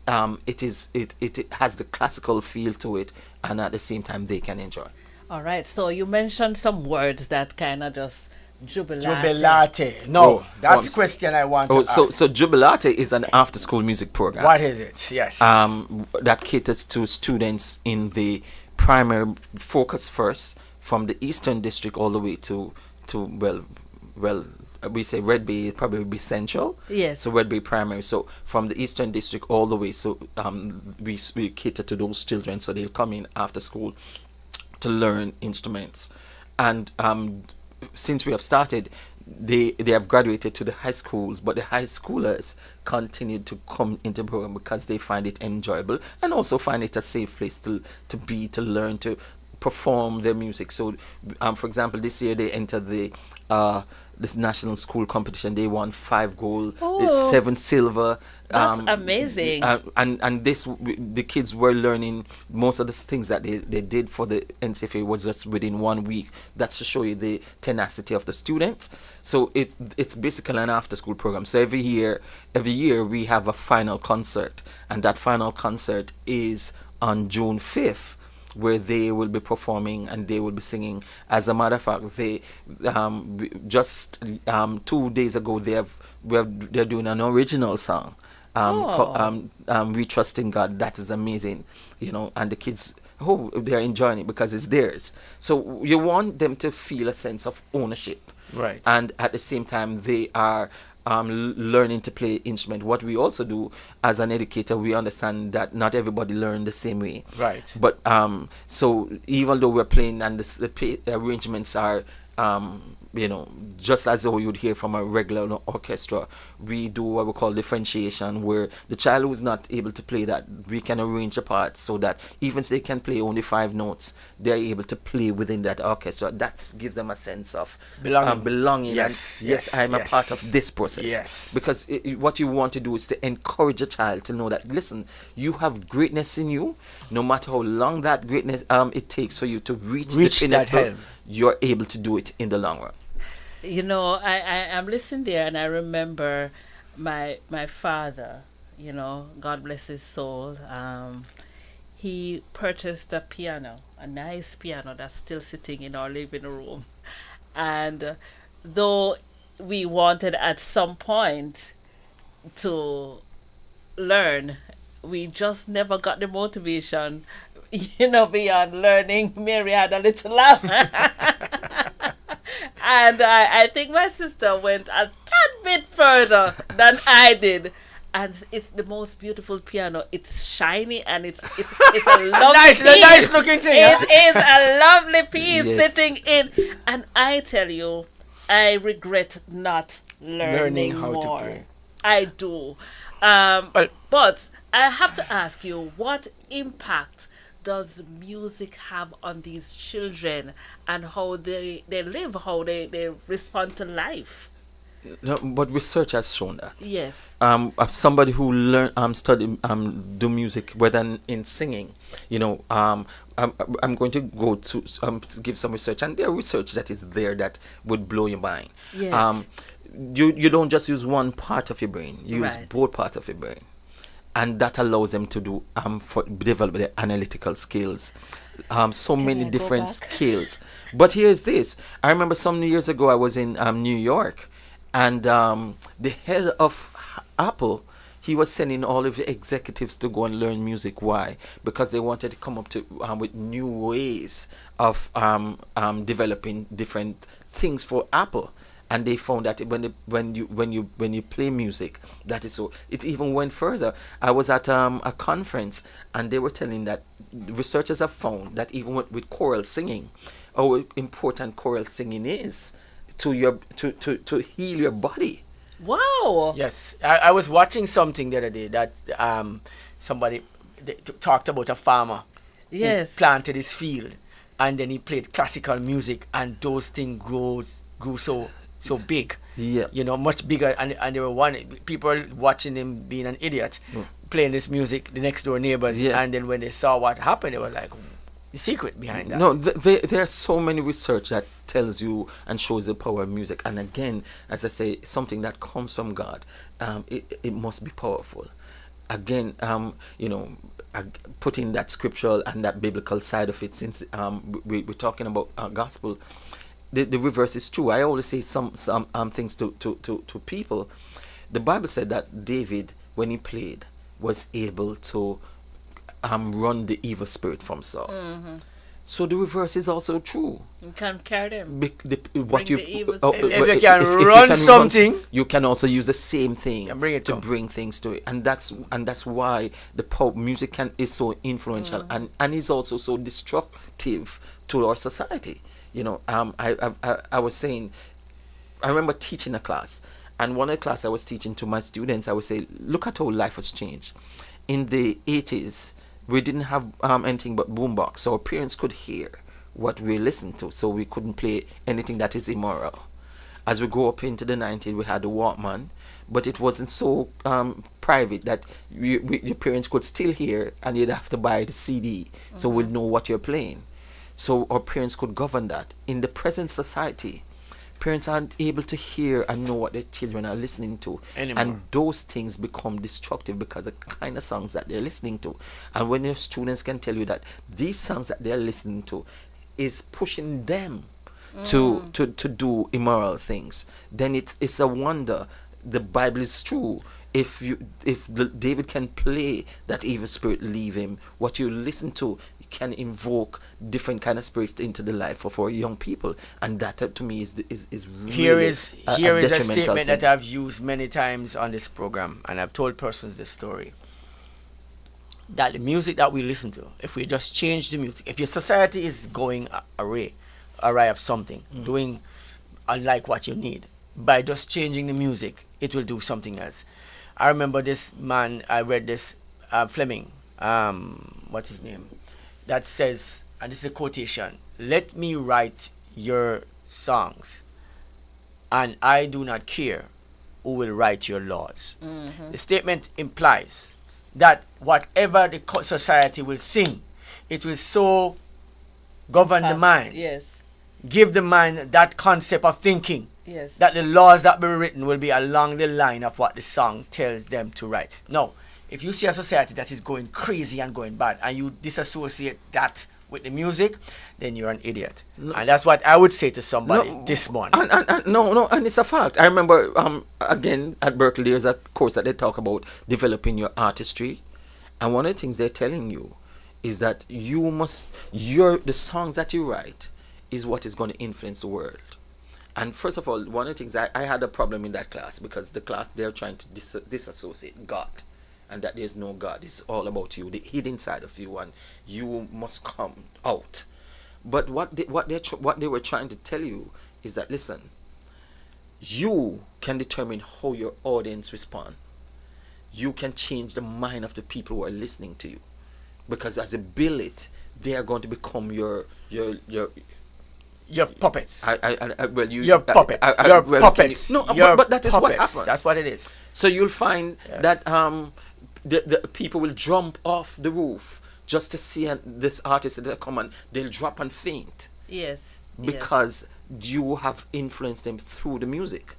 has the classical feel to it, and at the same time they can enjoy. All right. So you mentioned some words that kind of just Jubilante. Jubilante. No, that's the question I want to ask. So Jubilante is an after-school music program. What is it? Yes. That caters to students in the primary focus first, from the Eastern District all the way to well, we say Red Bay probably be central. Yes. So Red Bay primary. So from the Eastern District all the way. So we cater to those children, so they'll come in after school to learn instruments. And since we have started, they have graduated to the high schools, but the high schoolers continue to come into the program because they find it enjoyable and also find it a safe place to be, to learn, to perform their music. So for example, this year they entered this national school competition. They won 5 gold, 7 silver. That's amazing. And the kids were learning most of the things that they did for the NCFA was just within 1 week. That's to show you the tenacity of the students. So it's basically an after school program. So every year we have a final concert, and that final concert is on June 5th, where they will be performing and they will be singing. As a matter of fact, they just 2 days ago they're doing an original song. We Trust in God. That is amazing, and the kids, they're enjoying it because it's theirs. So you want them to feel a sense of ownership, right? And at the same time, they are learning to play instrument. What we also do as an educator, we understand that not everybody learn the same way, right? But so even though we're playing and the arrangements are just as though you'd hear from a regular orchestra, we do what we call differentiation, where the child who's not able to play that, we can arrange a part so that even if they can play only 5 notes, they're able to play within that orchestra. That gives them a sense of belonging. Yes, I'm a part of this process. Yes. Because what you want to do is to encourage a child to know that, listen, you have greatness in you. No matter how long that greatness it takes for you to reach the pinnacle, you're able to do it in the long run. I'm listening there, and I remember my father, God bless his soul. He purchased a piano, a nice piano that's still sitting in our living room. And though we wanted at some point to learn, we just never got the motivation, beyond learning. Mary had a little laugh. And I think my sister went a tad bit further than I did. And it's the most beautiful piano. It's shiny and it's a lovely piece. nice looking thing. It is a lovely piece sitting in. And I tell you, I regret not learning how more. to play. I do. But I have to ask you, what impact does music have on these children and how they live, how they respond to life? No, but research has shown that. Yes. As somebody who study do music, whether in singing, I'm going to go to give some research, and there are research that is there that would blow your mind. Yes. You don't just use one part of your brain; you use both parts of your brain. And that allows them to do develop their analytical skills, so many different skills. But here's this: I remember some years ago I was in New York, and the head of Apple, he was sending all of the executives to go and learn music. Why? Because they wanted to come up to with new ways of developing different things for Apple. And they found that when you play music, that is so. It even went further. I was at a conference, and they were telling that researchers have found that even with choral singing, how important choral singing is to heal your body. Wow. Yes, I was watching something the other day that somebody talked about a farmer who planted his field, and then he played classical music, and those things grew so big, much bigger, and there were people watching him being an idiot, playing this music, the next door neighbors, and then when they saw what happened, they were like, the secret behind that. No, there are so many research that tells you and shows the power of music, and again, as I say, something that comes from God, it must be powerful. Again, putting that scriptural and that biblical side of it, since we're talking about gospel. The reverse is true. I always say some things to people. The Bible said that David, when he played, was able to run the evil spirit from Saul. Mm-hmm. So the reverse is also true. You can carry them. If you can run something, you can also use the same thing and bring it to bring things to it, and that's why the pop music is so influential and is also so destructive to our society. I was saying, I remember teaching a class, and one of the class I was teaching to my students, I would say, look at how life has changed. In the 80s, we didn't have anything but boombox, so our parents could hear what we listened to, so we couldn't play anything that is immoral. As we go up into the 90s, we had the Walkman, but it wasn't so private that your parents could still hear, and you'd have to buy the CD, so we'd know what you're playing. So our parents could govern that. In the present society, parents aren't able to hear and know what their children are listening to anymore. And those things become destructive because of the kind of songs that they're listening to. And when your students can tell you that these songs that they're listening to is pushing them to do immoral things, then it's a wonder the Bible is true. If David can play that evil spirit leave him, what you listen to can invoke different kind of spirits into the life of our young people, and that to me is really here is a statement thing that I've used many times on this program, and I've told persons this story, that the music that we listen to, if we just change the music, if your society is going array of something, doing unlike what you need, by just changing the music, it will do something else. I remember this man, I read this, Fleming, what's his name, that says, and this is a quotation, "Let me write your songs, and I do not care who will write your laws." The statement implies that whatever the society will sing, it will so govern the mind, Yes. give the mind that concept of thinking, Yes. that the laws that be written will be along the line of what the song tells them to write. Now, if you see a society that is going crazy and going bad, and you disassociate that with the music, then you're an idiot. And that's what I would say to somebody this morning. And it's a fact. I remember again at Berkeley there's a course that they talk about developing your artistry, and one of the things they're telling you is that the songs that you write is what is going to influence the world. And first of all, one of the things I had a problem in that class, because the class they're trying to disassociate God, and that there's no God. It's all about you, the hidden side of you, and you must come out. But what they were trying to tell you is that, listen, you can determine how your audience respond. You can change the mind of the people who are listening to you, because as you build it, they are going to become your puppets. Your puppets. Your puppets. But that is what happens. That's what it is. So you'll find that the people will jump off the roof just to see this artist that come and they'll drop and faint. Yes. Because you have influenced them through the music.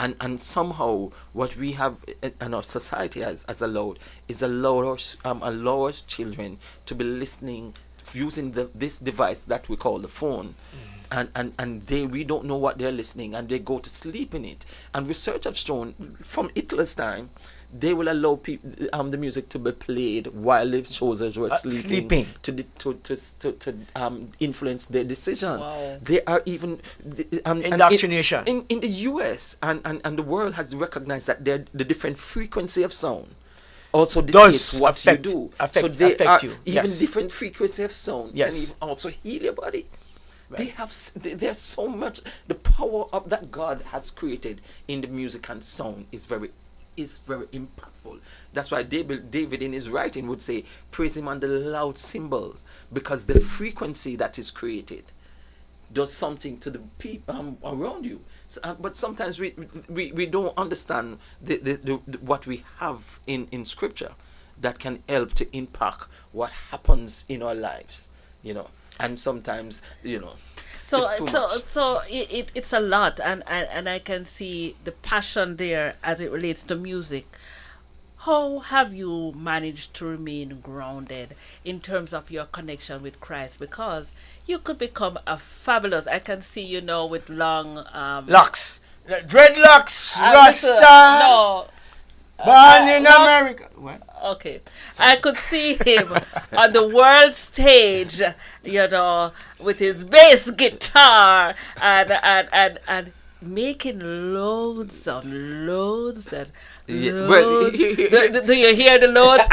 And somehow what we have in our society has allowed is allow our children to be listening using this device that we call the phone. And we don't know what they're listening, and they go to sleep in it. And research have shown from Hitler's time, they will allow the music to be played while the soldiers were sleeping. to influence their decision. Wow. They are even indoctrination in the US and the world has recognized that the different frequency of sound also dictates what you do. So they are even different frequency of sound can even also heal your body. Right. There's so much, the power of that God has created in the music and sound is very impactful. That's why David in his writing would say, praise him on the loud cymbals, because the frequency that is created does something to the people around you. So, but sometimes we don't understand the what we have in scripture that can help to impact what happens in our lives, and sometimes So it's too much. so it's a lot, and I can see the passion there as it relates to music. How have you managed to remain grounded in terms of your connection with Christ? Because you could become a fabulous, I can see you now with long locks, dreadlocks, Rasta. No. Born in America. What? Okay. Sorry. I could see him on the world stage, with his bass guitar and making loads and loads and loads. Do you hear the loads?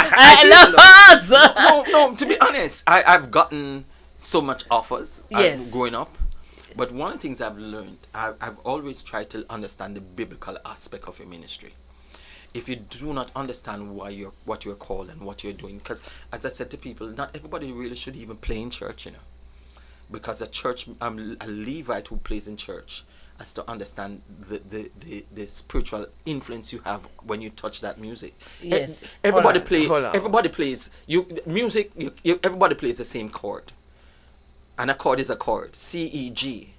No, to be honest, I've gotten so much offers growing up. But one of the things I've learned, I've always tried to understand the biblical aspect of your ministry. If you do not understand what you're called and what you're doing, because as I said to people, not everybody really should even play in church, because a church, a Levite who plays in church has to understand the spiritual influence you have when you touch that music. Yes. Everybody Hold on. Everybody plays music. Everybody plays the same chord. An accord is a chord, C, E, G.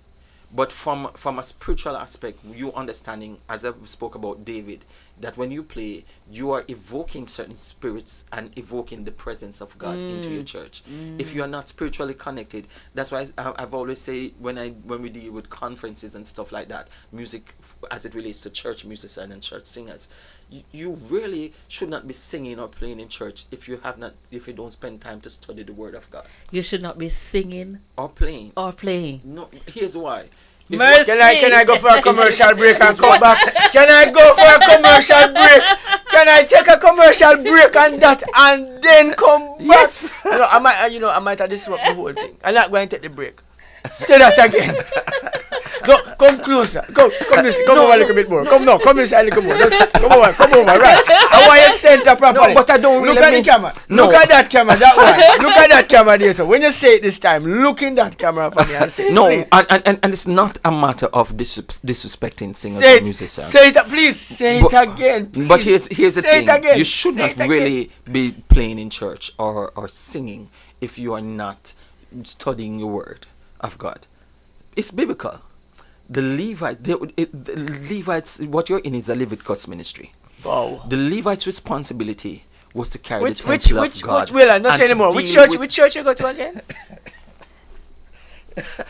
But from a spiritual aspect, you understanding, as I spoke about David, that when you play, you are evoking certain spirits and evoking the presence of God into your church. If you are not spiritually connected, that's why I've always say when we deal with conferences and stuff like that, music as it relates to church musicians and church singers, you really should not be singing or playing in church if you don't spend time to study the Word of God. You should not be singing Or playing. No, Here's why. Mercy. Can I go for a commercial break and come back? Can I go for a commercial break? Can I take a commercial break on that and then come back? Yes. I might have disrupt the whole thing. I'm not going to take the break. Say that again. No, come closer. Come over a little bit more. Come inside a little more. Just come over, right. I want you center properly. No, but I don't really look at mean- the camera. No. Look at that camera, that one. Look at that camera there. So when you say it this time, look in that camera for me and say it. No, please. and it's not a matter of disrespecting singers Say and musicians. Say it, please. Say it again. Please. But here's the Say it thing: again. you should Say not it again. really be playing in church or singing if you are not studying the Word of God. It's biblical. The Levites, what you're in is a Leviticus ministry. Wow. The Levites' responsibility was to carry Which the temple of God. Will not and say to anymore. deal Which church you go to again?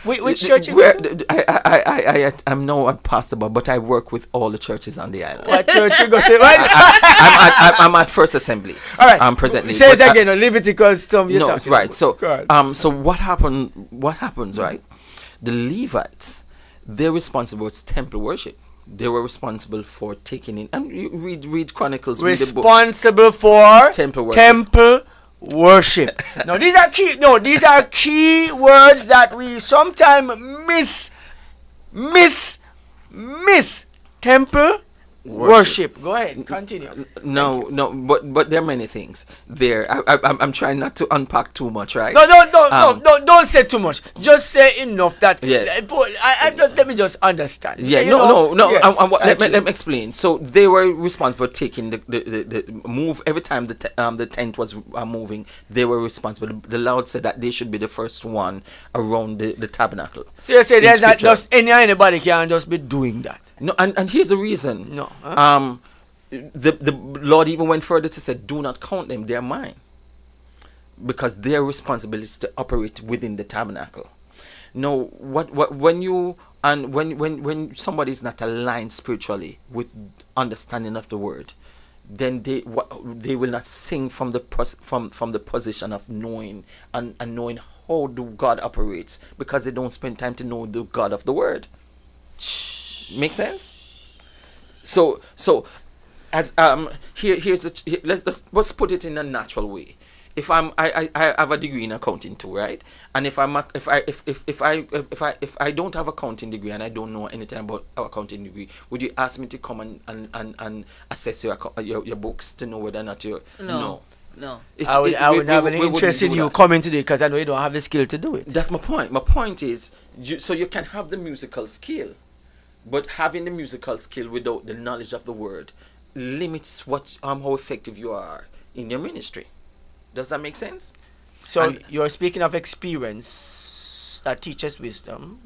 Which church you go to? I'm now a pastor, but I work with all the churches on the island. What church you go to? I'm at First Assembly. All right. I'm presently. Say it but again. Leviticus stuff you're no, talking right. about. So, Go on. so what happens, right? The Levites, their responsible was temple worship. They were responsible for taking in, and you read Chronicles. Read the book. Responsible for Temple worship. Temple worship. Now these are key. No, these are key words that we sometimes miss. Temple worship. Go ahead. Continue. No, but there are many things there. I'm trying not to unpack too much, right? No, don't say too much. Just say enough that. Yes. Let me just understand. Yeah, You no. know? Yes, Let me explain. So they were responsible for taking the move every time the tent was moving. They were responsible. The Lord said that they should be the first one around the tabernacle. So you say there's not Scripture. just anybody can just be doing that. No, and here's the reason. No. The Lord even went further to say, "Do not count them; they are mine," because their responsibility is to operate within the tabernacle. No, when somebody is not aligned spiritually with understanding of the word, then they will not sing from the position of knowing and knowing how the God operates, because they don't spend time to know the God of the word. Make sense? So as let's put it in a natural way. If I have a degree in accounting too, right? And if I don't have accounting degree and I don't know anything about accounting degree, would you ask me to come and assess your books to know whether or not you're No. I would have an interest in you coming today because I know you don't have the skill to do it. That's my point. My point is, you can have the musical skill, but having the musical skill without the knowledge of the word limits how effective you are in your ministry. Does that make sense? So you're speaking of experience that teaches wisdom.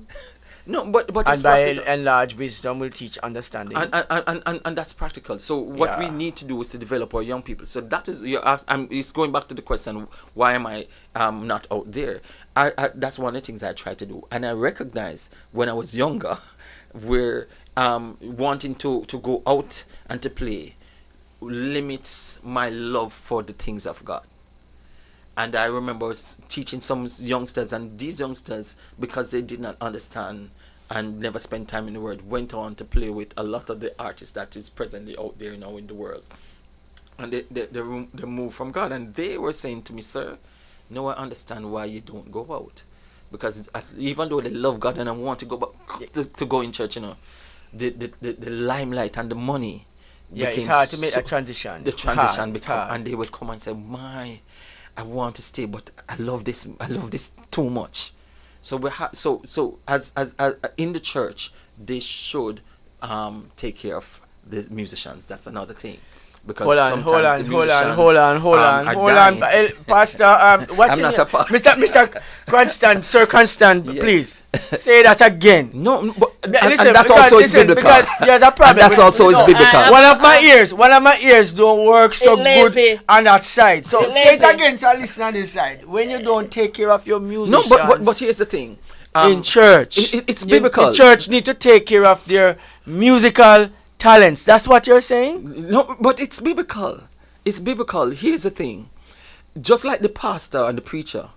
No, but And it's by practical. and large, wisdom will teach understanding. And that's practical. So what we Yeah. need to do is to develop our young people. So that is it's going back to the question, why am I not out there? That's one of the things I try to do, and I recognize when I was younger, where wanting to go out and to play limits my love for the things of God. And I remember teaching some youngsters, and these youngsters, because they did not understand and never spent time in the word, went on to play with a lot of the artists that is presently out there now in the world. And they moved from God, and they were saying to me, "Sir, now I understand why you don't go out. because even though they love God and I want to go back to go in church, the limelight and the money. It's hard to make a transition. The transition become, and they would come and say, "My, I want to stay, but I love this. I love this too much." So we so as in the church, they should take care of the musicians. That's another thing. Because hold on, Pastor. What's I'm not a pastor. Mr. Cranston, Sir Cranston, Yes. please say that again. No, but Listen, and that's also is biblical. Because there's a problem. And that's also is biblical. One of my ears don't work so It's good lazy. on that side. So It's say it lazy. again, so I listen on this side. When you don't take care of your No, musicians, but here's the thing. in church, it's biblical. The church need to take care of their musical talents. That's what you're saying? No, but it's biblical. It's biblical. Here's the thing. Just like the pastor and the preacher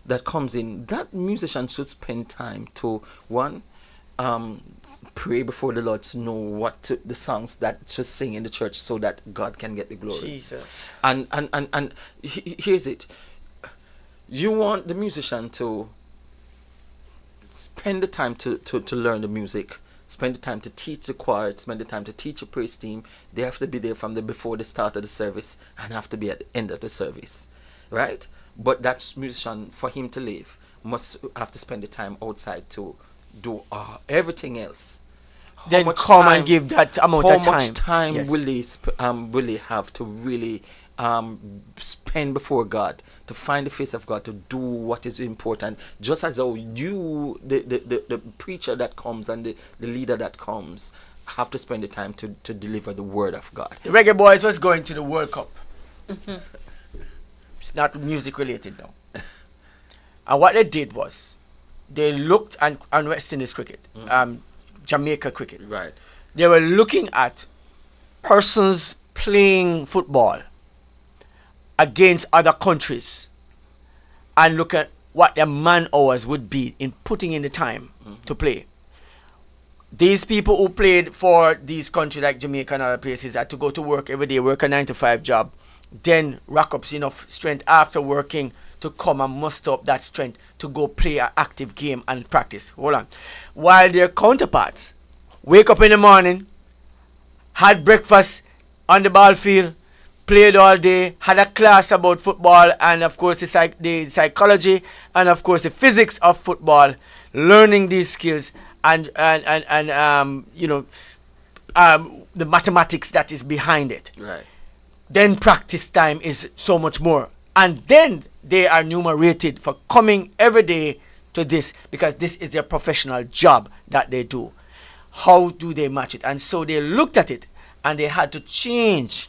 that comes in, that musician should spend time to pray before the Lord to know the songs that should sing in the church so that God can get the glory. Jesus. And here's it. You want the musician to spend the time to learn the music, spend the time to teach the choir, spend the time to teach a praise team. They have to be there from before the start of the service and have to be at the end of the service, right? But that musician, for him to live, must have to spend the time outside to do everything else. Then come and give that amount of time. How much time Yes. will they have to really spend before God, to find the face of God, to do what is important? Just as though you, the preacher that comes and the leader that comes, have to spend the time to deliver the word of God. The Reggae Boys was going to the World Cup. It's not music related now. And what they did was, they looked on West Indies cricket, Jamaica cricket. Right. They were looking at persons playing football against other countries and look at what their man hours would be in putting in the time to play. These people who played for these countries like Jamaica and other places had to go to work every day, work a 9-to-5 job, then rack up enough strength after working to come and muster up that strength to go play an active game and practice. Hold on. While their counterparts wake up in the morning, had breakfast on the ball field, played all day, had a class about football and of course the psychology and of course the physics of football, learning these skills and the mathematics that is behind it. Right. Then practice time is so much more. And then they are numerated for coming every day to this because this is their professional job that they do. How do they match it? And so they looked at it and they had to change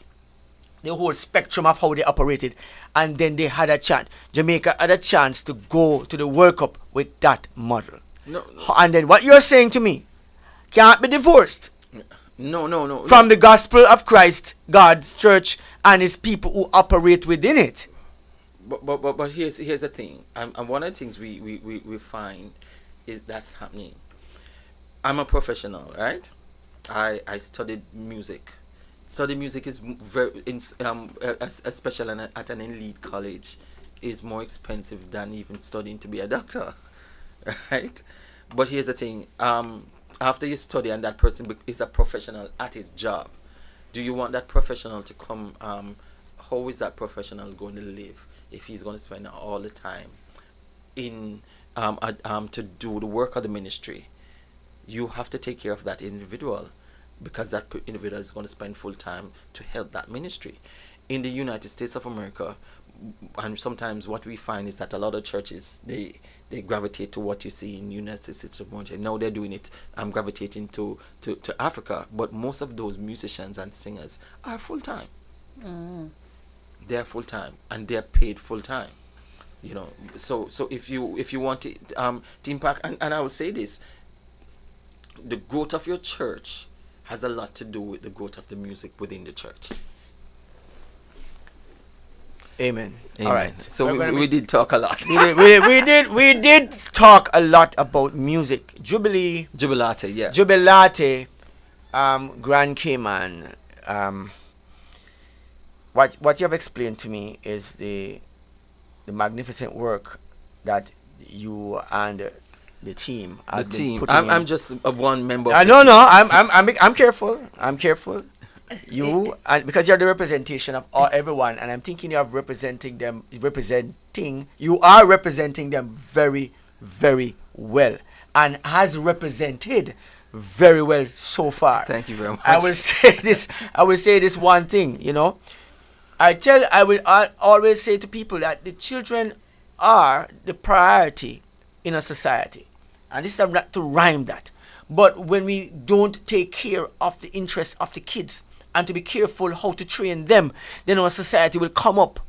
the whole spectrum of how they operated. And then they had a chance. Jamaica had a chance to go to the World Cup with that model. No. And then what you're saying to me can't be divorced No. from the gospel of Christ, God's church, and his people who operate within it. But here's the thing, and one of the things we find is that's happening. I'm a professional, right? I studied music. Study music is especially at an elite college, is more expensive than even studying to be a doctor, right? But here's the thing, after you study and that person is a professional at his job, do you want that professional to come? How is that professional going to live if he's going to spend all the time in to do the work of the ministry? You have to take care of that individual, because that individual is going to spend full time to help that ministry. In the United States of America, and sometimes what we find is that a lot of churches, they gravitate to what you see in United States of America. Now they're doing it, gravitating to Africa, but most of those musicians and singers are full time. They're full time and they're paid full time. So if you want to impact, and I will say this, the growth of your church has a lot to do with the growth of the music within the church. Amen. Amen. All right. So we did talk a lot. we did talk a lot about music. Jubilante, yeah. Jubilante, Grand Cayman. What you have explained to me is the magnificent work that you and the team. The have been team. putting I'm in. just a one member. Of I the no team. no. I'm careful. I'm careful. You and because you're the representation of everyone, and I'm thinking you are representing them. You are representing them very, very well, and has represented very well so far. Thank you very much. I will say this. I will say this one thing. I always say to people that the children are the priority in a society, and this is not to rhyme that. But when we don't take care of the interests of the kids and to be careful how to train them, then our society will come up.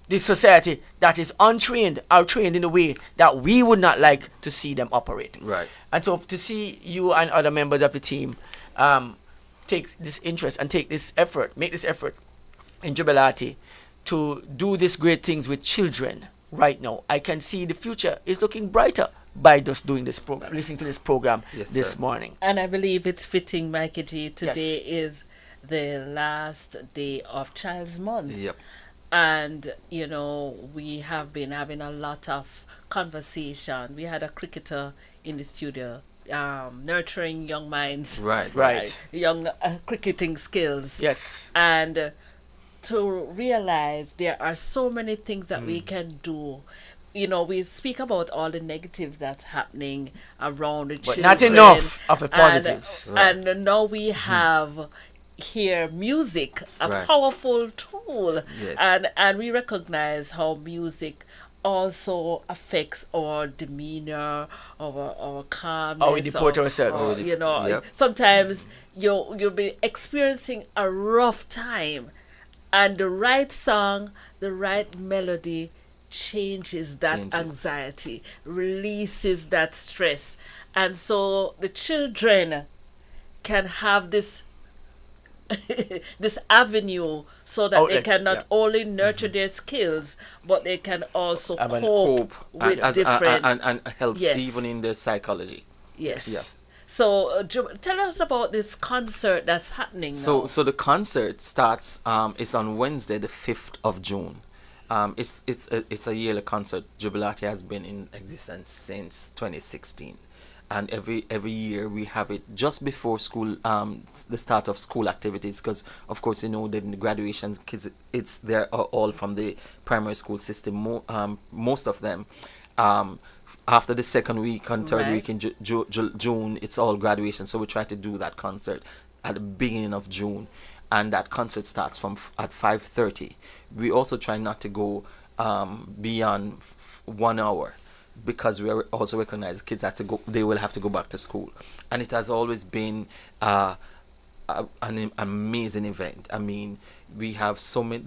This society that is untrained are trained in a way that we would not like to see them operating. Right. And so to see you and other members of the team take this interest and make this effort in Jubilante to do these great things with children right now, I can see the future is looking brighter by just doing this program, listening to this program this morning. And I believe it's fitting, Mikey G. Today is the last day of Child's Month. Yep. And, we have been having a lot of conversation. We had a cricketer in the studio, nurturing young minds. Right. Young cricketing skills. Yes. And to realize there are so many things that we can do. We speak about all the negatives that's happening around the children. But not enough of the positives. And now we have here music, a powerful tool. Yes. And we recognize how music also affects our demeanor, our calmness. How we deport ourselves. Sometimes you'll be experiencing a rough time, and the right song, the right melody changes that anxiety, releases that stress. And so the children can have this this avenue so that they can not only nurture their skills, but they can also cope with different and help even in their psychology. Yes. Yeah. So tell us about this concert that's happening now. So the concert starts. It's on Wednesday, the 5th of June. It's a yearly concert. Jubilante has been in existence since 2016. And every year we have it just before school, the start of school activities, because of course the graduation kids, they're all from the primary school system. Most of them, after the second week and third week in June, it's all graduation. So we try to do that concert at the beginning of June, and that concert starts at 5:30. We also try not to go beyond 1 hour, because we also recognize kids they will have to go back to school. And it has always been an amazing event. I mean, we have so many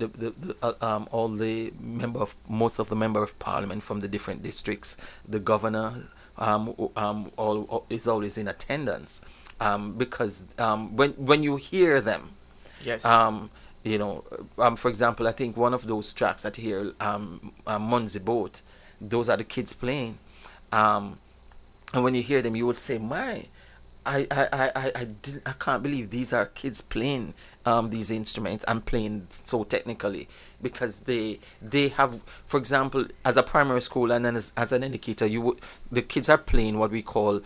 most of the member of parliament from the different districts. The governor is always in attendance, because when you hear them, for example, I think one of those tracks that you hear, Munzi Boat, those are the kids playing, and when you hear them, you would say, I can't believe these are kids playing these instruments and playing so technically, because they have, for example, as a primary school and then as an educator, the kids are playing what we call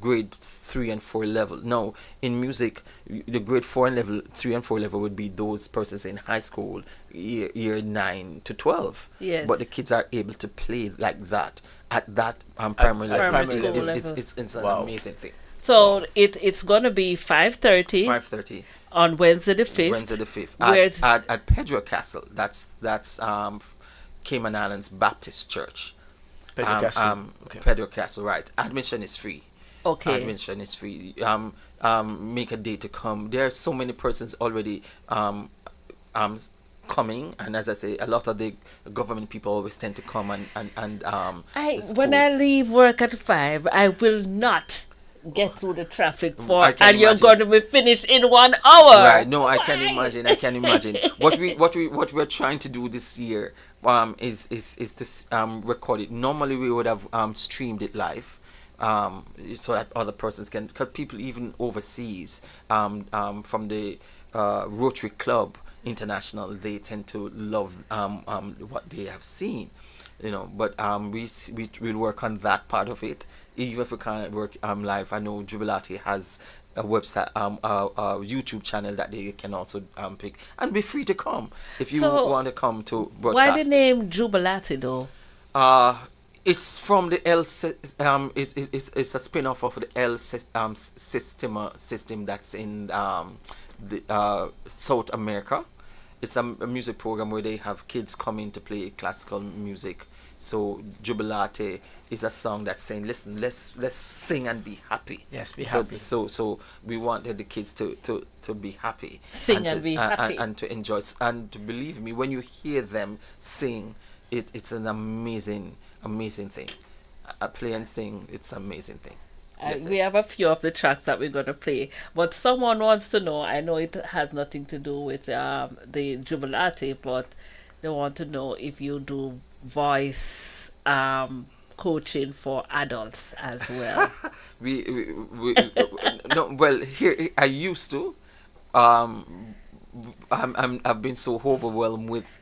grade 3 and 4 level. Now in music, the grade 4 and level 3 and 4 level would be those persons in high school, year 9 to 12. Yes. But the kids are able to play like that at that primary level. Primary school level. It's an amazing thing. So it's gonna be 5:30. 5:30 on Wednesday the 5th. Wednesday the 5th at Pedro Castle. That's Cayman Islands Baptist Church. Pedro Castle. Pedro Castle, right. Admission is free. Okay. Admission is free. Make a date to come. There are so many persons already coming, and as I say, a lot of the government people always tend to come and when I leave work at 5, I will not get through the traffic and you're going to be finished in 1 hour. Right. No, I can imagine. What we're trying to do this year is to record it. Normally we would have streamed it live, so that other persons can, because people even overseas, from the Rotary Club International, they tend to love what they have seen. But we'll work on that part of it. Even if we can't work live, I know Jubilante has a website, a YouTube channel that they can also pick, and be free to come if you So, want to come to broadcast. Why the name Jubilante though? It's from the it's a spin-off of the system that's in the South America. It's a music program where they have kids coming to play classical music. So Jubilate is a song that's saying, listen, let's sing and be happy. Yes, be happy. So we wanted the kids to be happy. Sing and be happy. And to enjoy. And believe me, when you hear them sing, it's an amazing thing. Play and sing, it's an amazing thing. We have a few of the tracks that we're going to play, but someone wants to know, I know it has nothing to do with the Jubilate, but they want to know if you do voice coaching for adults as well. we no, well, here I used to. I've been so overwhelmed with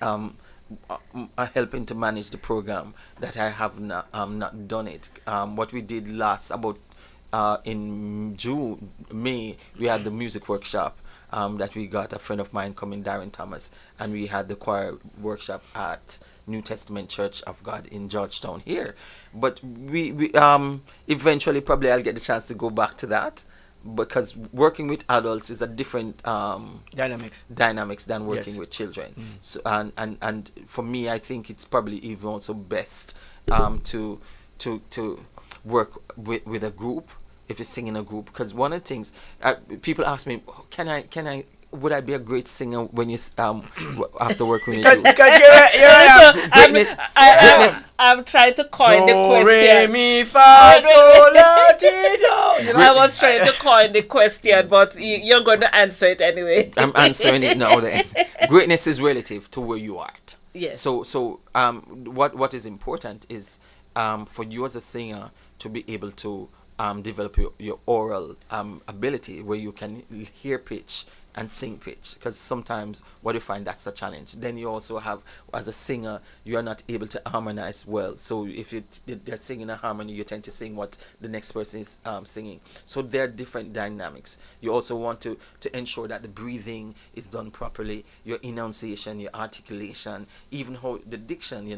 helping to manage the program that I have not done it. What we did last about in May, we had the music workshop that we got a friend of mine coming, Darren Thomas, and we had the choir workshop at New Testament Church of God in Georgetown here. But we eventually probably I'll get the chance to go back to that, because working with adults is a different dynamics than working with children. So and for me, I think it's probably even also best to work with a group, if you sing in a group, because one of the things people ask me, would I be a great singer when you after working with you? Because you're greatness. I'm trying to coin the Do, question. re, mi, fa, sol, la, ti, do. I was trying to coin the question, but you're going to answer it anyway. I'm answering it now. Then. Greatness is relative to where you are at. Yes. So what is important is for you as a singer to be able to develop your oral ability, where you can hear pitch and sing pitch, because sometimes what you find, that's a challenge. Then you also have, as a singer, you are not able to harmonize well. So if they're singing a harmony, you tend to sing what the next person is singing. So there are different dynamics. You also want to ensure that the breathing is done properly, your enunciation, your articulation, even how the diction,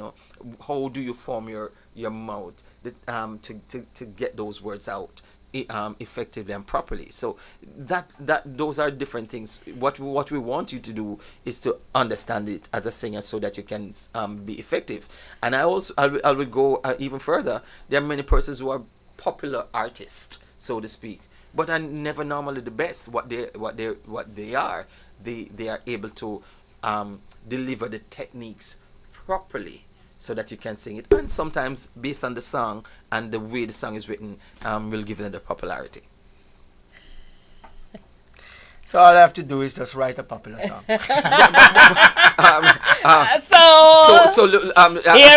how do you form your mouth to get those words out effectively and properly. So that those are different things. What we want you to do is to understand it as a singer, so that you can be effective. And I will go even further. There are many persons who are popular artists, so to speak, but are never normally the best. What they are able to deliver the techniques properly, so that you can sing it, and sometimes based on the song and the way the song is written, will give them the popularity. So all I have to do is just write a popular song. Here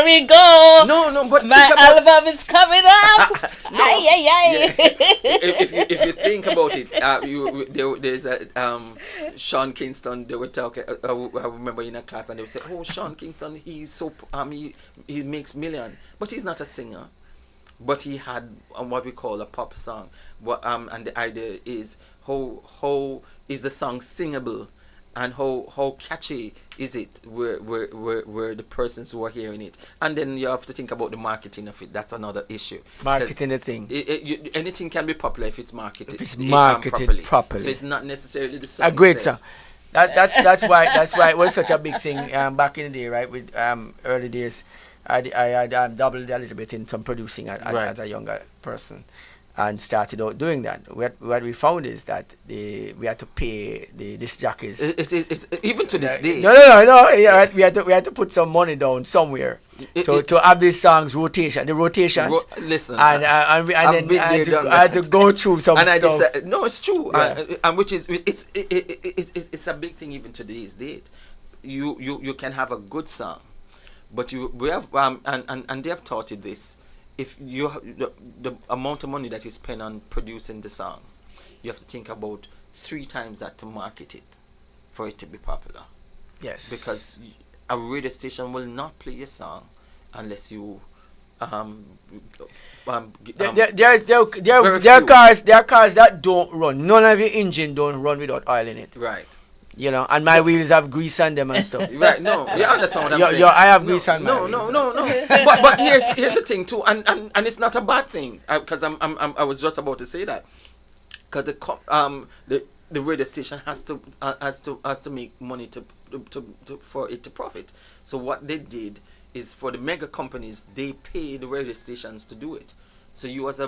we go. No, but my album is coming up. If you think about it, there's a Sean Kingston. They were talking. I remember in a class, and they would say, "Oh, Sean Kingston, he's so he makes million, but he's not a singer." But he had what we call a pop song. And the idea is how is the song singable, and how catchy is it where the persons who are hearing it. And then you have to think about the marketing of it. That's another issue. Marketing the thing. Anything can be popular if it's marketed. If it's marketed properly. So it's not necessarily the song. A great itself. song. That's why it was such a big thing back in the day, right? With early days, I had dabbled a little bit in some producing as a younger person, and started out doing that. What we found is that we had to pay the disc jockeys. It's even to this day. No. Yeah, we had to put some money down somewhere to have these songs rotation. The rotation. Listen, and then I had to go through some and stuff. No, it's true. Yeah. And which is it's a big thing even to this date. You can have a good song, but we have and they have taught you this. If you the amount of money that you spend on producing the song, you have to think about 3 times that to market it for it to be popular. Yes. Because a radio station will not play your song unless you There very are few. cars that don't run. None of your engine don't run without oil in it. right. You know, and my wheels have grease on them and stuff. Right, no, you understand what I'm saying. I have grease on my no, wheels. no. But here's the thing too, and it's not a bad thing, because I was just about to say that, because the radio station has to make money to for it to profit. So what they did is, for the mega companies, they pay the radio stations to do it. So you as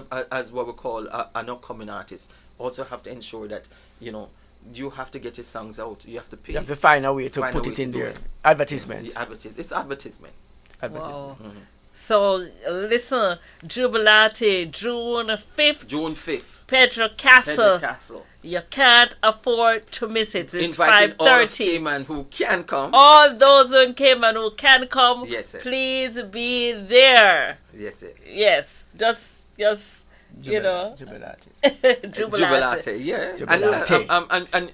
what we call an upcoming artist also have to ensure that, you know, you have to get your songs out. You have to pay. You have to find a way to put it in there. Advertisement. It's advertisement. Wow. So listen, Jubilante, June 5th. June 5th. Pedro Castle. Castle. You can't afford to miss it. It's Inviting all of 5:30. Cayman who can come. All those in Cayman who can come, Yes. please be there. Yes. Yes, just you know, Jubilante. Jubilante. Yeah. Jubilante.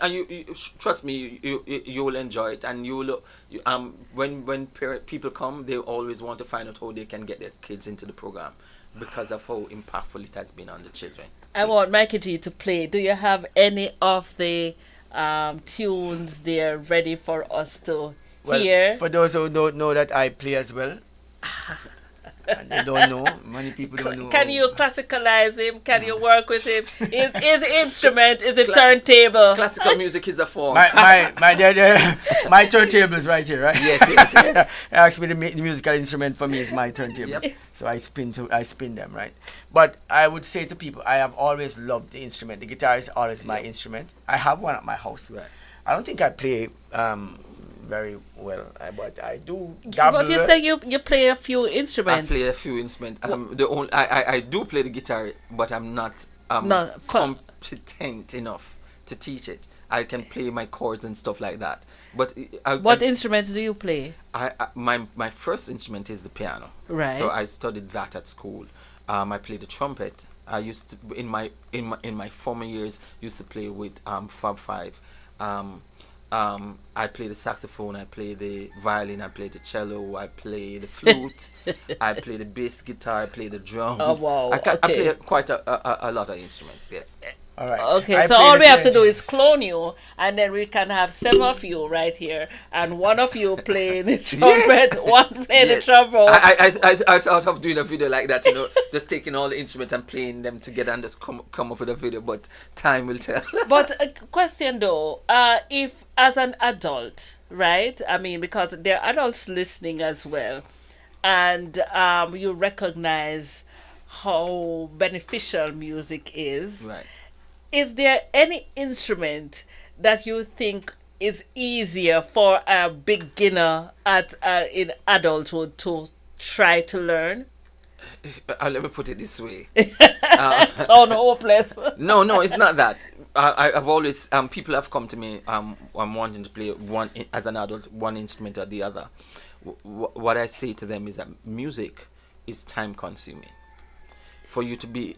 And you trust me, you will enjoy it, and when people come, they always want to find out how they can get their kids into the program, because of how impactful it has been on the children. I want Mikey G to play. Do you have any of the tunes there ready for us to hear? For those who don't know that I play as well, and they don't know, many people don't know. Can you classicalize him? Can you work with him? Is instrument? Is it turntable? Classical music is a form. my turntable is right here, right? Yes. Actually, the musical instrument for me is my turntable. Yep. So I spin them, right? But I would say to people, I have always loved the instrument. The guitar is always my instrument. I have one at my house. Right. I don't think I play very well, but I do dabble. But you say you play a few I instruments. play a few instruments. I do play the guitar, but I'm not competent enough to teach it. I can play my chords and stuff like that. But what instruments do you play? My first instrument is the piano. Right. So I studied that at school. I played the trumpet. I used to in my former years used to play with Fab Five. I play the saxophone, I play the violin, I play the cello, I play the flute, I play the bass guitar, I play the drums. Oh, wow. I play quite a lot of instruments, yes. All right. Okay, so all we have to do is clone you, and then we can have 7 of you right here, and one of you playing the trumpet, one playing the trombone. I thought of doing a video like that, you know, just taking all the instruments and playing them together and just come up with a video, but time will tell. But a question though, if as an adult, right? I mean, because there are adults listening as well, and you recognize how beneficial music is. Right. Is there any instrument that you think is easier for a beginner in adulthood to try to learn? Let me put it this way. Sound hopeless. No, it's not that. I've always people have come to me I'm wanting to play as an adult one instrument or the other. What I say to them is that music is time consuming. For you to be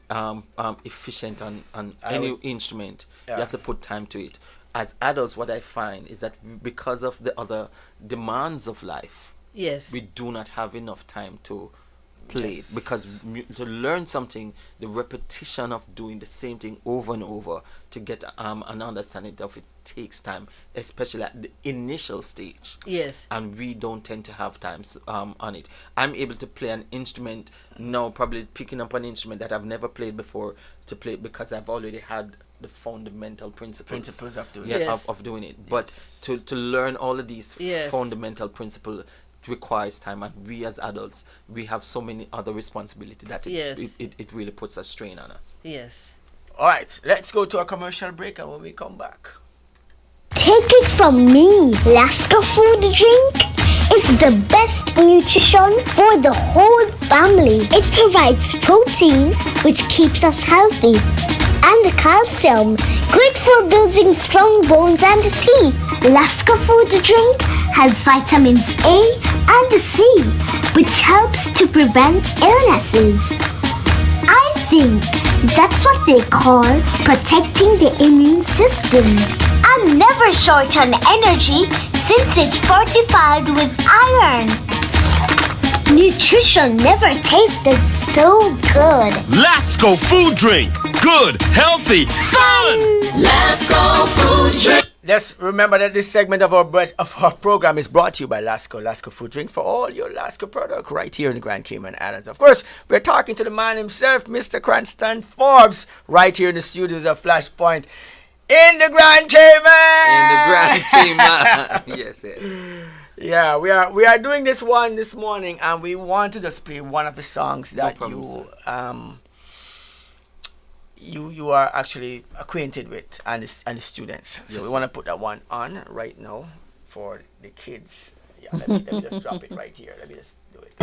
efficient on any instrument, you have to put time to it. As adults, what I find is that because of the other demands of life, yes, we do not have enough time to play it, because to learn something, the repetition of doing the same thing over and over to get an understanding of it takes time, especially at the initial stage. Yes. And we don't tend to have time on it. I'm able to play an instrument now, probably picking up an instrument that I've never played before to play, because I've already had the fundamental principles of doing it. Yes. Of doing it. But to learn all of these Yes. fundamental principles requires time, and we as adults, we have so many other responsibilities that it really puts a strain on us. Yes. All right, let's go to a commercial break, and when we come back, take it from me, Laska food drink is the best nutrition for the whole family. It provides protein, which keeps us healthy, and calcium, great for building strong bones and teeth. Laska food drink has vitamins A and C, which helps to prevent illnesses. I think that's what they call protecting the immune system. I'm never short on energy since it's fortified with iron. Nutrition never tasted so good. Lasco food drink. Good, healthy, fun. Lasco food drink. Let's remember that this segment of our program is brought to you by Lasco Food Drink, for all your Lasco product right here in the Grand Cayman Islands. Of course, we're talking to the man himself, Mr. Cranston Forbes, right here in the studios of Flashpoint in the Grand Cayman. In the Grand Cayman. Yes. Yeah, we are doing this one this morning, and we want to just play one of the songs that you are actually acquainted with, and the students. So we want to put that one on right now for the kids. Yeah, let me just drop it right here. Let me just do it.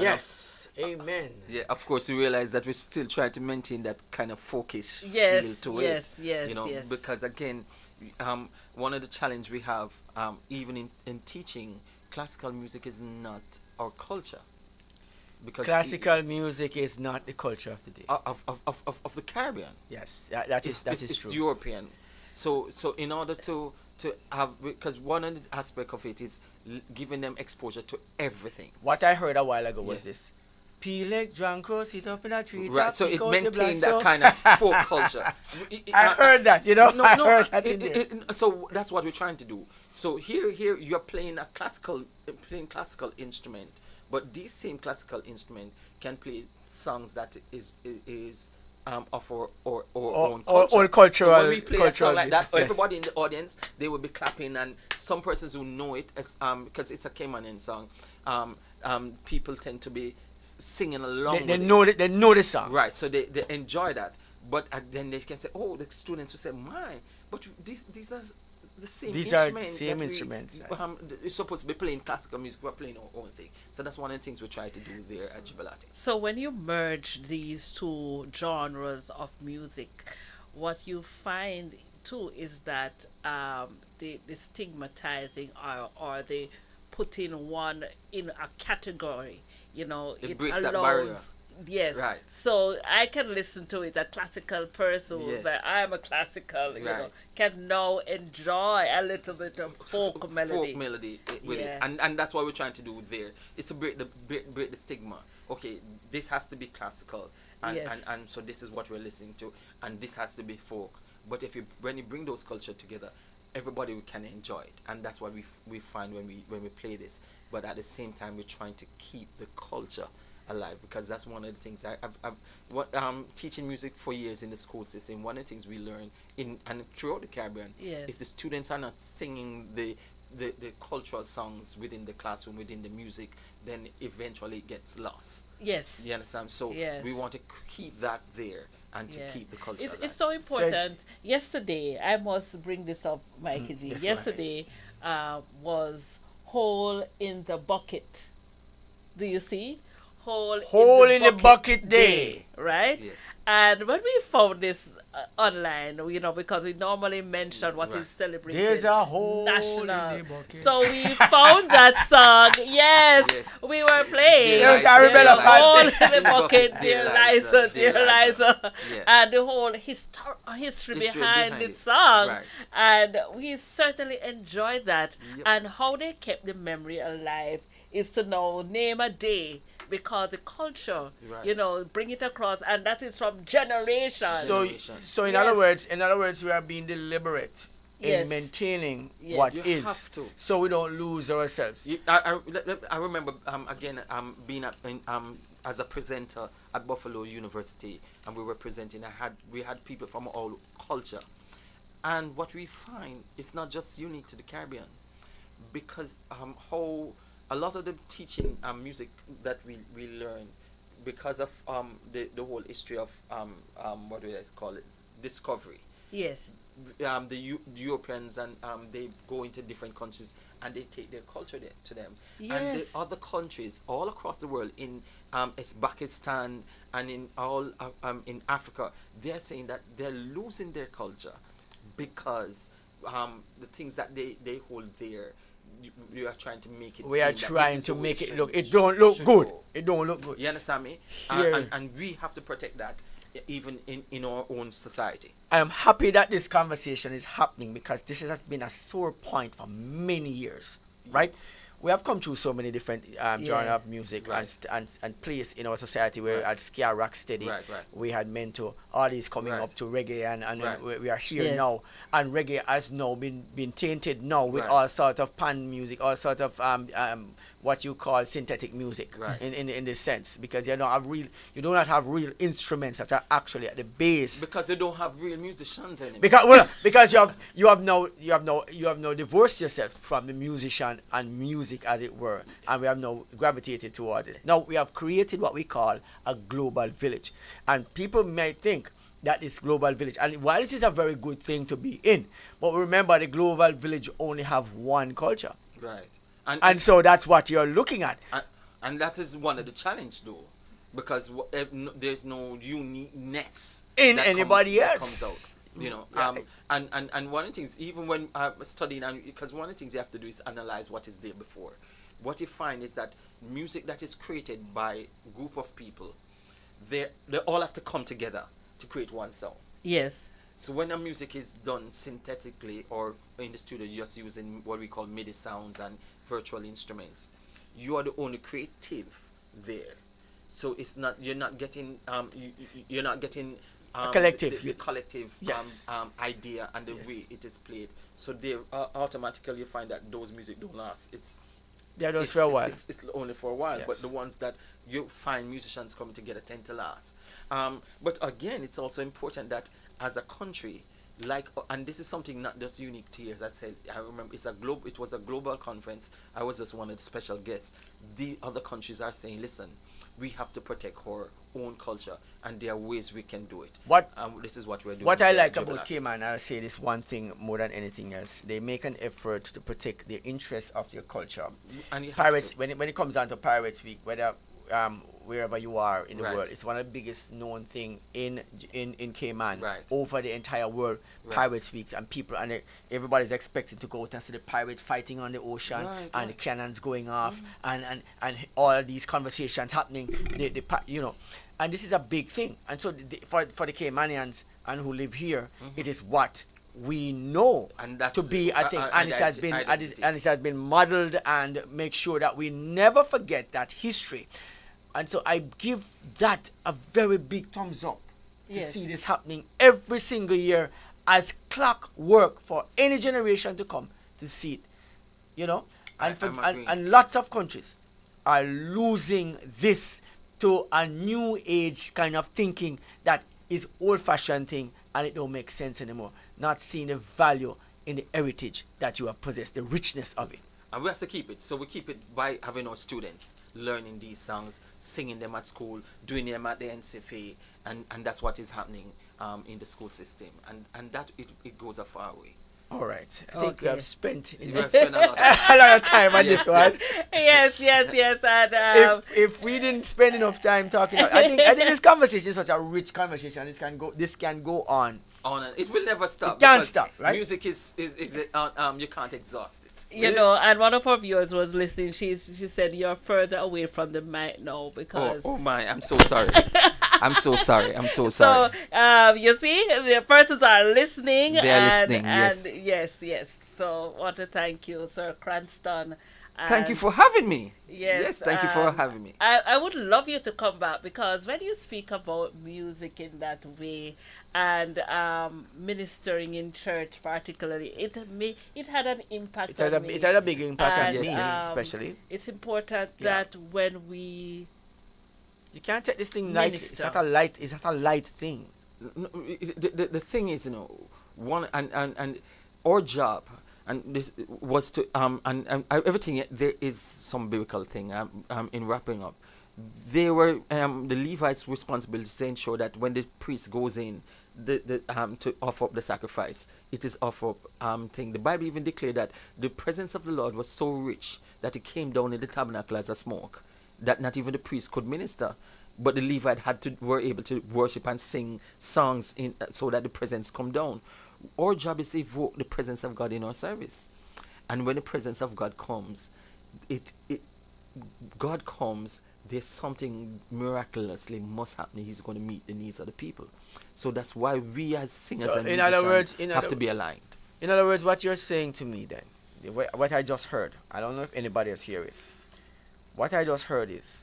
Yes, amen. Yeah, of course, we realize that we still try to maintain that kind of folkish feel to it. Yes. Because again, one of the challenge we have, even in teaching, classical music is not our culture. Because classical music is not the culture of the day. Of the Caribbean. Yes, that is true. It's European. So in order to have, because one of the aspect of it is giving them exposure to everything. What I heard a while ago was this: Peleg drunk crow sit up in a tree. Right, so it maintained that kind of folk culture. I heard that, I heard that in there. So that's what we're trying to do. So here you're playing classical instrument, but this same classical instrument can play songs that is of our own culture. All cultural. So when we play a song like that, yes. everybody in the audience, they will be clapping, and some persons who know it as because it's a Caymanian song, people tend to be singing along. They know the song. Right, so they enjoy that. But then they can say, oh, the students will say, my, but these are the same instruments. Instruments. We're supposed to be playing classical music, we're playing our own thing. So that's one of the things we try to do there at Jubilante. So when you merge these two genres of music, what you find too is that the stigmatizing or the putting one in a category, it breaks that barrier. Yes. Right. So I can listen to it. A classical person who's like, I'm a classical, can now enjoy a little bit of folk melody. Folk melody with it. And that's what we're trying to do there. Is to break the stigma. Okay, this has to be classical. And so this is what we're listening to. And this has to be folk. But when you bring those cultures together, everybody can enjoy it. And that's what we find when we play this. But at the same time, we're trying to keep the culture alive, because that's one of the things I've teaching music for years in the school system. One of the things we learn and throughout the Caribbean, if the students are not singing the cultural songs within the classroom, within the music, then eventually it gets lost. Yes. You understand? So we want to keep that there and to keep the culture alive. It's so important. Yesterday, I must bring this up, Mikey G. Yes, yesterday was Hole in the Bucket. Do you see? Hole in the bucket day, right? Yes. And when we found this online, because we normally mention what is celebrated. There's a hole national. in the bucket. So we found that song. Yes, we were playing. There's Arabella hole in Fante. the bucket, dear Liza, dear Liza, Yeah. and the whole history behind the it. song. Right. And we certainly enjoyed that. Yep. And how they kept the memory alive is to now name a day, because the culture, Right. bring it across, and that is from generation. So in Yes. other words, we are being deliberate Yes. in maintaining Yes. what You is, have to. so we don't lose ourselves. I remember again being as a presenter at Buffalo University, and we were presenting. We had people from all culture, and what we find is not just unique to the Caribbean, because how a lot of the teaching music that we learn, because of the whole history of what do I call it, discovery. Yes. The Europeans, and they go into different countries and they take their culture to them. And the Yes. other countries all across the world, in Uzbekistan and in all in Africa, they're saying that they're losing their culture because the things that they hold there, you are trying to make it. We are seem that trying this is to the way make it should- look. It don't look should good. go. It don't look good. You understand me? Here. And we have to protect that, even in our own society. I am happy that this conversation is happening, because this has been a sore point for many years, right? We have come through so many different genre of music Right. and place in our society where we had ska, rock steady, Right, right. we had Mento, all these coming Right. up to reggae, and Right. we are here Yes. now, and reggae has now been tainted now with Right. all sort of pan music, all sort of what you call synthetic music, Right. in this sense, because you do not have real instruments that are actually at the base. Because they don't have real musicians anymore. Because you have now divorced yourself from the musician and music, as it were, and we have now gravitated towards it. Now we have created what we call a global village, and people may think that is global village, and while this is a very good thing to be in, but remember the global village only have one culture, Right. and so that's what you're looking at. And that is one of the challenge, though, because there's no uniqueness In that anybody that else. comes out. Yeah. And one of the things, even when studying, and because one of the things you have to do is analyze what is there before. What you find is that music that is created by a group of people, they all have to come together to create one sound. Yes. So when a music is done synthetically or in the studio, just using what we call MIDI sounds and virtual instruments, you are the only creative there. So it's not, you're not getting you're not getting collective. the collective Yes. idea and the way it is played. So they automatically you find that those music don't last. They're just for a while. It's only for a while, Yes. but the ones that you find musicians coming together tend to last. But again, it's also important that as a country, and this is something not just unique to you, as I said, I remember it was a global conference. I was just one of the special guests. The other countries are saying, listen, we have to protect our own culture, and there are ways we can do it. This is what we're doing. What I here like at about Jubilante. Cayman, I'll say this one thing more than anything else: they make an effort to protect the interests of your culture. And you have Pirates, to. when it comes down to Pirates Week, whether wherever you are in the Right. world, it's one of the biggest known thing in Cayman, Right. over the entire world. Right. Pirates Weeks, and people everybody's expected to go out and see the pirates fighting on the ocean, Right, and the right. cannons going off, and all of these conversations happening. And this is a big thing. And so for the Caymanians and who live here, it is what we know And that's to be a thing, and it has been identity. and it has been modeled, and make sure that we never forget that history. And so I give that a very big thumbs up to Yes. see this happening every single year as clockwork for any generation to come to see it, and I'm agreeing. and lots of countries are losing this to a new age kind of thinking that is old-fashioned thing, and it don't make sense anymore. Not seeing the value in the heritage that you have possessed, the richness of it. And we have to keep it. So we keep it by having our students learning these songs, singing them at school, doing them at the NCFA, and that's what is happening in the school system. And that it goes a far way. All right. I think we have spent You have spent a lot of a lot of time on this one. Yes. And If we didn't spend enough time talking, I think this conversation is such a rich conversation. This can go on. and it will never stop. It can't because stop, right? Music is you can't exhaust it. you know, and one of our viewers was listening. She said you're further away from the mic now because. Oh my! I'm so sorry. I'm so sorry. So you see, the persons are listening. They are listening. And yes. So want to thank you, Sir Cranston. Thank you for having me. Yes, Thank you for having me. I would love you to come back because when you speak about music in that way and ministering in church particularly, it had an impact on me. It had a big impact on And, me, especially. It's important that when we You can't take this thing light. It's not a light. It's not a light thing. No, the thing is, one and our job, and this was to and everything. There is some biblical thing. In wrapping up, they were the Levites' responsibility to ensure that when the priest goes in, to offer up the sacrifice, it is offer up thing. The Bible even declared that the presence of the Lord was so rich that it came down in the tabernacle as a smoke, that not even the priest could minister, but the Levite were able to worship and sing songs so that the presence come down. Our job is to evoke the presence of God in our service, and when the presence of God comes, God comes. There's something miraculously must happen. He's going to meet the needs of the people. So that's why we as singers and musicians have to be aligned. In other words, what you're saying to me then, what I just heard, I don't know if anybody has heard it. What I just heard is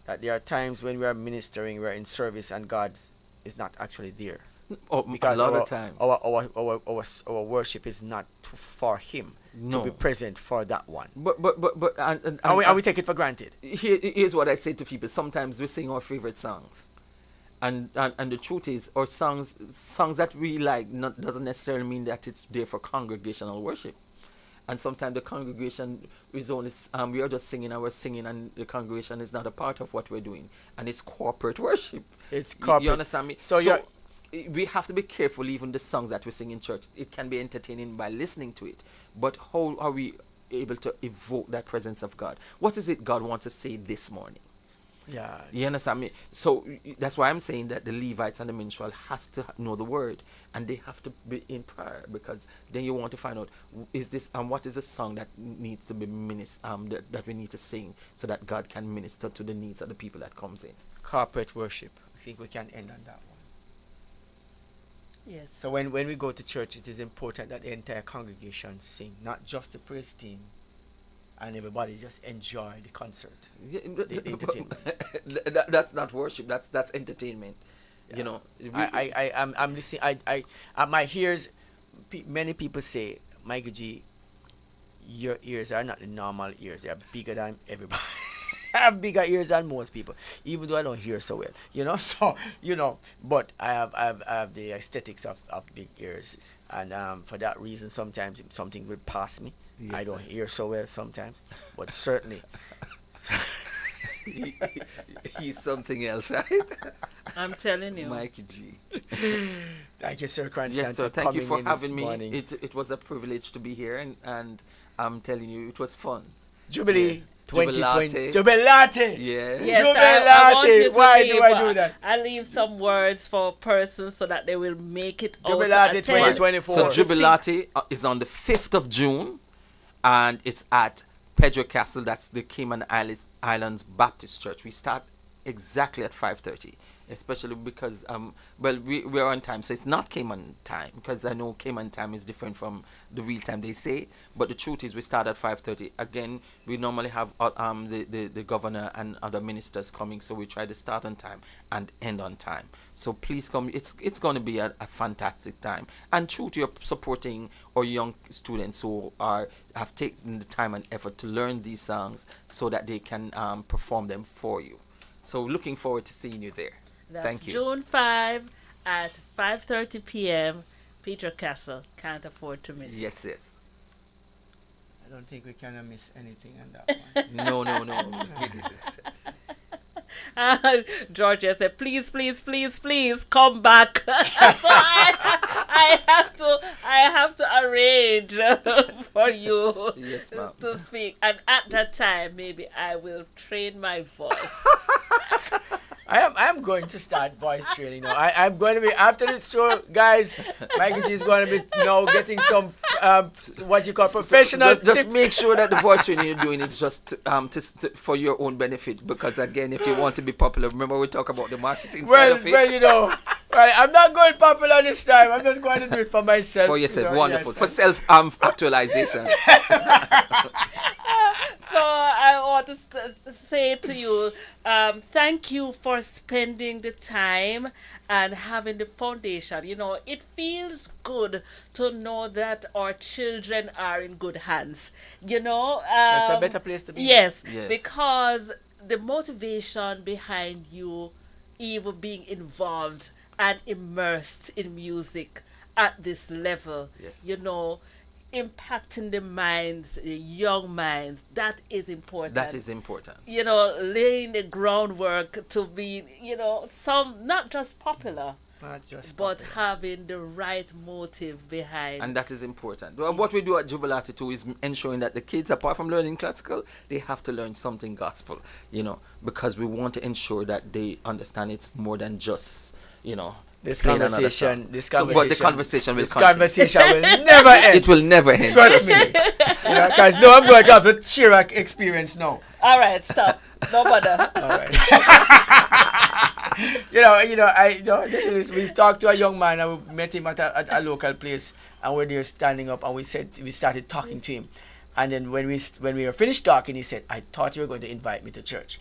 that there are times when we are ministering, we are in service, and God is not actually there. Because a lot of times our worship is not for Him to be present for that one. And we take it for granted. Here's what I say to people: sometimes we sing our favorite songs, and the truth is, our songs that we like doesn't necessarily mean that it's there for congregational worship. And sometimes the congregation is only we are just singing and we're singing, and the congregation is not a part of what we're doing, and it's corporate worship. It's corporate. You understand me? So we have to be careful. Even the songs that we sing in church, it can be entertaining by listening to it, but how are we able to evoke that presence of God? What is it God wants to say this morning? Yeah. You understand me? So that's why I'm saying that the Levites and the minstrel has to know the word, and they have to be in prayer, because then you want to find out what is the song that needs to be that we need to sing so that God can minister to the needs of the people that comes in. Corporate worship. I think we can end on that one. yes. So when we go to church, it is important that the entire congregation sing, not just the praise team, and everybody just enjoy the concert, the entertainment. That's not worship. That's entertainment. Yeah. You know. I'm listening. I my ears. Many people say, Mikey G, your ears are not the normal ears. They are bigger than everybody. I have bigger ears than most people, even though I don't hear so well. So but I have the aesthetics of big ears, and for that reason, sometimes something will pass me. Yes, I don't hear so well sometimes, but certainly. He's something else, right? I'm telling you. Mikey G. Thank you, Sir Cranston. Yes, sir. Thank you for having me. Morning. It was a privilege to be here, and I'm telling you, it was fun. Jubilee 2020. Jubilante. Jubilante. Yeah. Yes, I want you to Why leave, do I do that? I leave some words for persons so that they will make it Jubilante out to attend. 2024. So Jubilante is on the 5th of June, and it's at Pedro Castle. That's the Cayman Islands Baptist Church. We start exactly at 5:30, especially because we're on time, so it's not Cayman time, because I know Cayman time is different from the real time they say, but the truth is we start at 5:30. Again, we normally have the governor and other ministers coming, so we try to start on time and end on time. So please come. It's going to be a fantastic time, and true to your supporting our young students who have taken the time and effort to learn these songs so that they can perform them for you. So looking forward to seeing you there. That's Thank you. June 5 at 5:30 p.m. Peter Castle. Can't afford to miss. Yes. I don't think we can miss anything on that one. No. We did this. Georgia said, please, come back. So I have to arrange for you Yes, ma'am. to speak, and at that time maybe I will train my voice. I'm going to start voice training now. I'm going to be, after this show, guys, Mikey G is going to be now getting some, what you call professional Just tips. make sure that the voice training you're doing is just for your own benefit. Because again, if you want to be popular, remember we talk about the marketing side of it. Well, you know, right, I'm not going popular this time. I'm just going to do it for myself. For yourself, you know, wonderful. yes. For self actualization. So I want to say to you, thank you for spending the time and having the foundation. You know, it feels good to know that our children are in good hands. You know, It's a better place to be. Yes, Yes. because the motivation behind you even being involved and immersed in music at this level, Yes. you know, impacting the minds, the young minds, that is important. That is important. You know, laying the groundwork to be, you know, not just popular, Not just but popular. having the right motive behind. And that is important. Well, what we do at Jubilante too is ensuring that the kids, apart from learning classical, they have to learn something gospel, you know, because we want to ensure that they understand it's more than just, you know, This playing another conversation, song. But the conversation will this continue. conversation will never end. It will never end. Trust me. You know, because no, I'm going to have to share an experience now. All right, stop. No bother. All right. Listen, we talked to a young man and we met him at a local place, and we're there standing up, and we started talking to him. And then when we were finished talking, he said, "I thought you were going to invite me to church."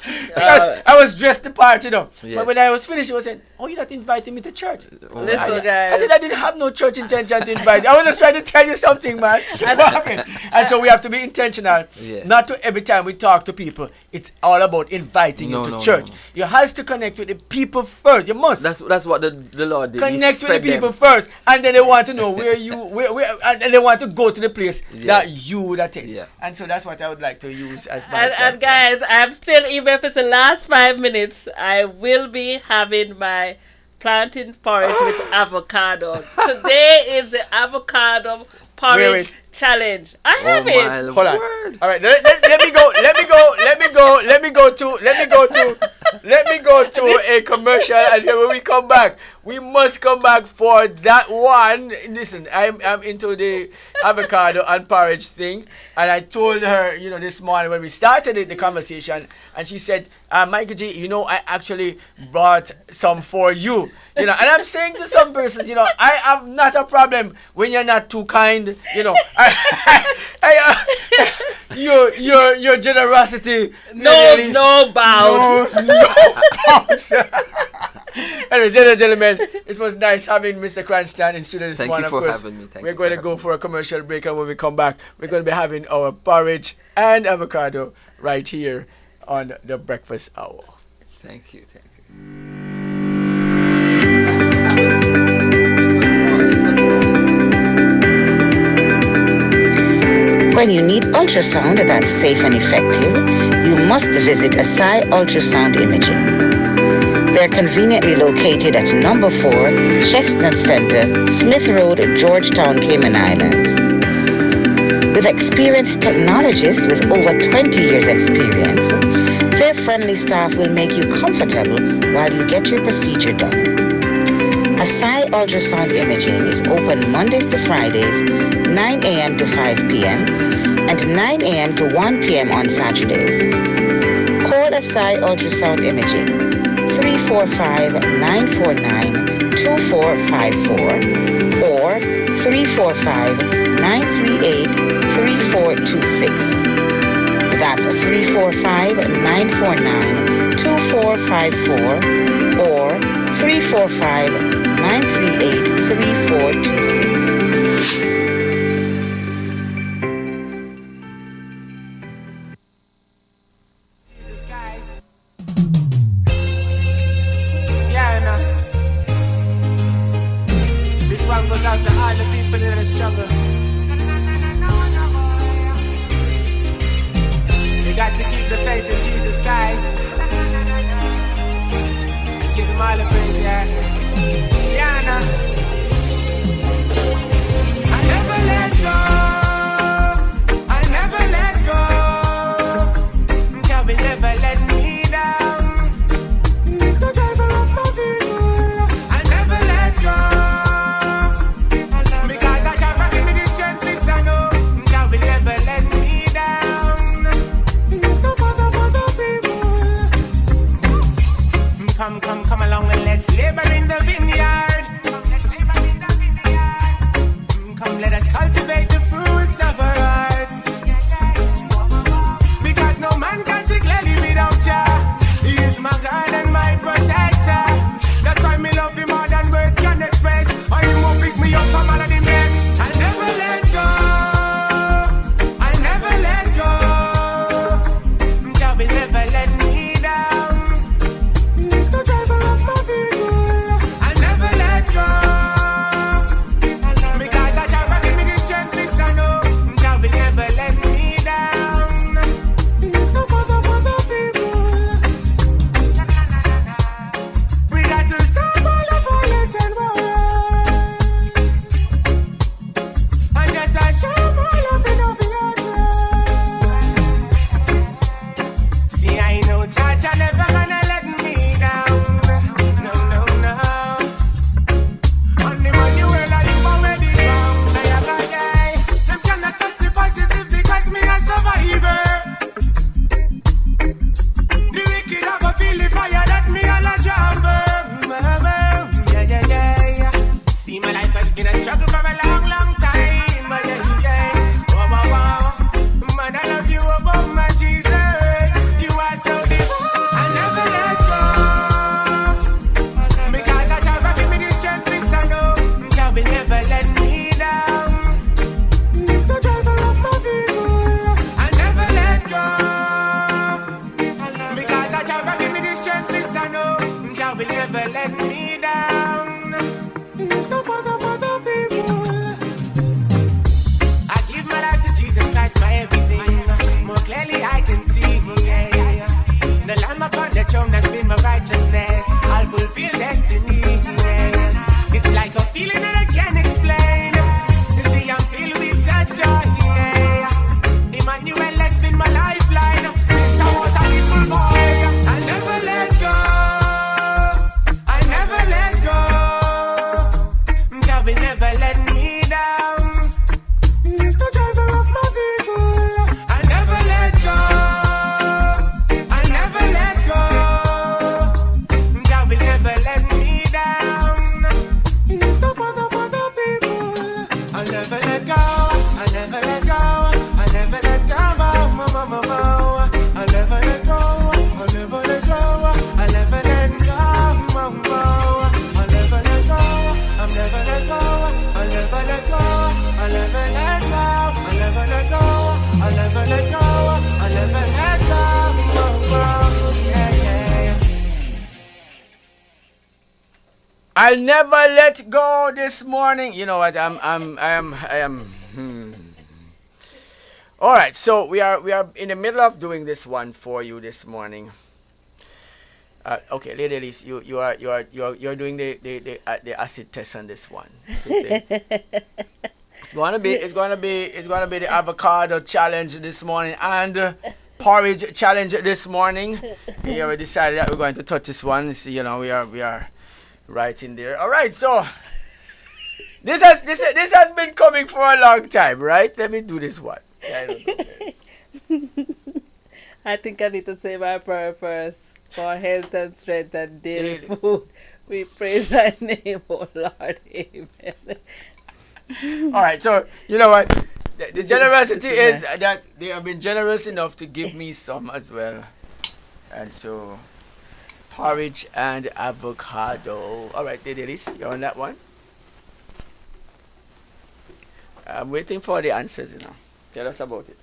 Because I was dressed the part, you know. Yes. But when I was finished, he was saying, "Oh, you're not inviting me to church." Listen, I guys. said, "I didn't have no church intention to invite you. I was just trying to tell you something, man." What happened? And so we have to be intentional. Yeah. Not to every time we talk to people, it's all about inviting you to church. No. You have to connect with the people first. You must. That's what the Lord did. He Connect with the fed them. people first, and then they want to know where and they want to go to the place that you would attend. Yeah. And so that's what I would like to use as my And guys, I'm still, even if it's the last 5 minutes, I will be having my plantain porridge with avocado. Today is the avocado Where porridge is- challenge. I have it. my Hold on. word. All right. Let me go to a commercial, and then when we come back, we must come back for that one. Listen, I'm into the avocado and porridge thing, and I told her, you know, this morning when we started the conversation, and she said, "Michael G, you know, I actually brought some for you." You know, and I'm saying to some persons, you know, I have not a problem when you're not too kind. You know, your generosity Knows no bounds. knows no bounds. Anyway, gentlemen, it was nice having Mr. Cranston in studio this Thank morning. you for of course, having me. Thank we're you going for to go having for a commercial break, and when we come back, we're going to be having our porridge and avocado right here on the breakfast hour. Thank you. When you need ultrasound that's safe and effective, you must visit Asai Ultrasound Imaging. They're conveniently located at number 4 Chestnut Center, Smith Road, Georgetown, Cayman Islands. With experienced technologists with over 20 years experience, their friendly staff will make you comfortable while you get your procedure done. Asai Ultrasound Imaging is open Mondays to Fridays, 9 a.m. to 5 p.m. and 9 a.m. to 1 p.m. on Saturdays. Call Asai Ultrasound Imaging 345-949-2454 or 345-938-3426. That's 345-949-2454 or 345-938-3426. This one goes out to all the people in the struggle. You got to keep the faith in Jesus, guys. Give them all the praise, yeah. I'll never let go this morning. You know what? I am. All right. So we are in the middle of doing this one for you this morning. Okay, Lady Elise, you're doing the acid test on this one. It's gonna be the avocado challenge this morning and porridge challenge this morning. Yeah, we decided that we're going to touch this one. So, you know, we are right in there. All right, so this has been coming for a long time, right? Let me do this one. I don't know. I think I need to say my prayer first. For health and strength and daily food, we praise thy name, O Lord. Amen. All right, so you know what? The generosity is that they have been generous enough to give me some as well. And so, porridge and avocado. All right, Lady Elise, you're on that one. I'm waiting for the answers, you know. Tell us about it.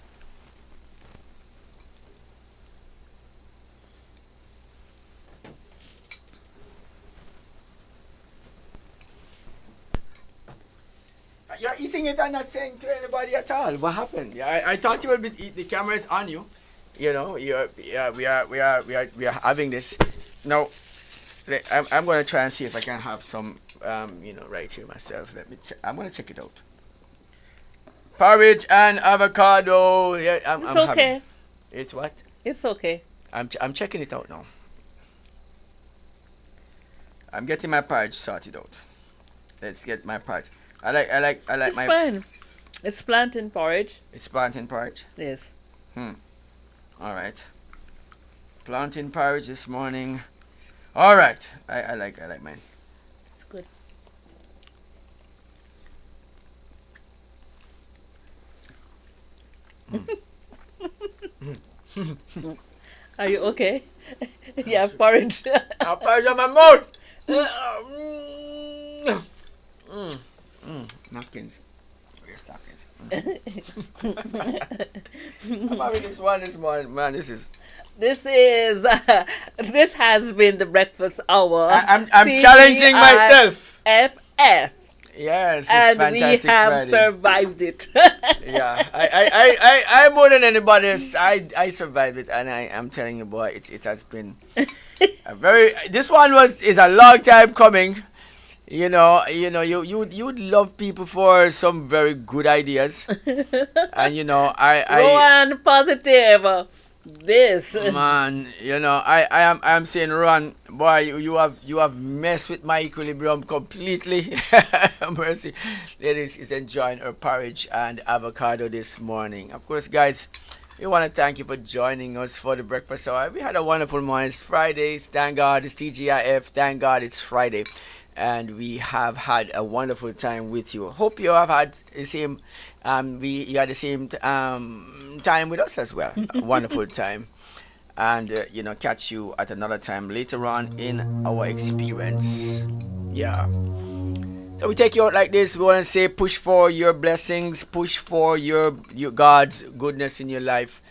You're eating it and not saying to anybody at all. What happened? Yeah, I thought you would be. The camera is on you. You know, we are having this. Now, I'm going to try and see if I can have some, right here myself. I'm going to check it out. Porridge and avocado. Yeah, it's okay. It's what? It's okay. I'm checking it out now. I'm getting my porridge sorted out. Let's get my porridge. I like it's my. It's fine. It's plantain porridge. It's plantain porridge. Yes. All right. Plantain porridge this morning. All right. I like mine. It's good. Are you okay? Yeah, porridge. Porridge on my mouth. Napkins. Where's napkins? I'm having this one this morning, man. This has been the breakfast hour. I'm challenging myself. FF. Yes, it's and fantastic we have Friday. survived it. Yeah, I more than anybody else, I survived it, and I'm telling you, boy, it has been a very. This one is a long time coming. You would love people for some very good ideas, and Rowan positive. This man, I am saying, Ron, boy, you have messed with my equilibrium completely. Mercy, ladies is enjoying her porridge and avocado this morning. Of course, guys, we want to thank you for joining us for the breakfast hour. We had a wonderful morning. It's Fridays, thank God. It's TGIF, thank God it's Friday. And we have had a wonderful time with you. Hope you have had the same. You had the same time with us as well. A wonderful time, and catch you at another time later on in our experience. Yeah. So we take you out like this. We want to say, push for your blessings, push for your God's goodness in your life.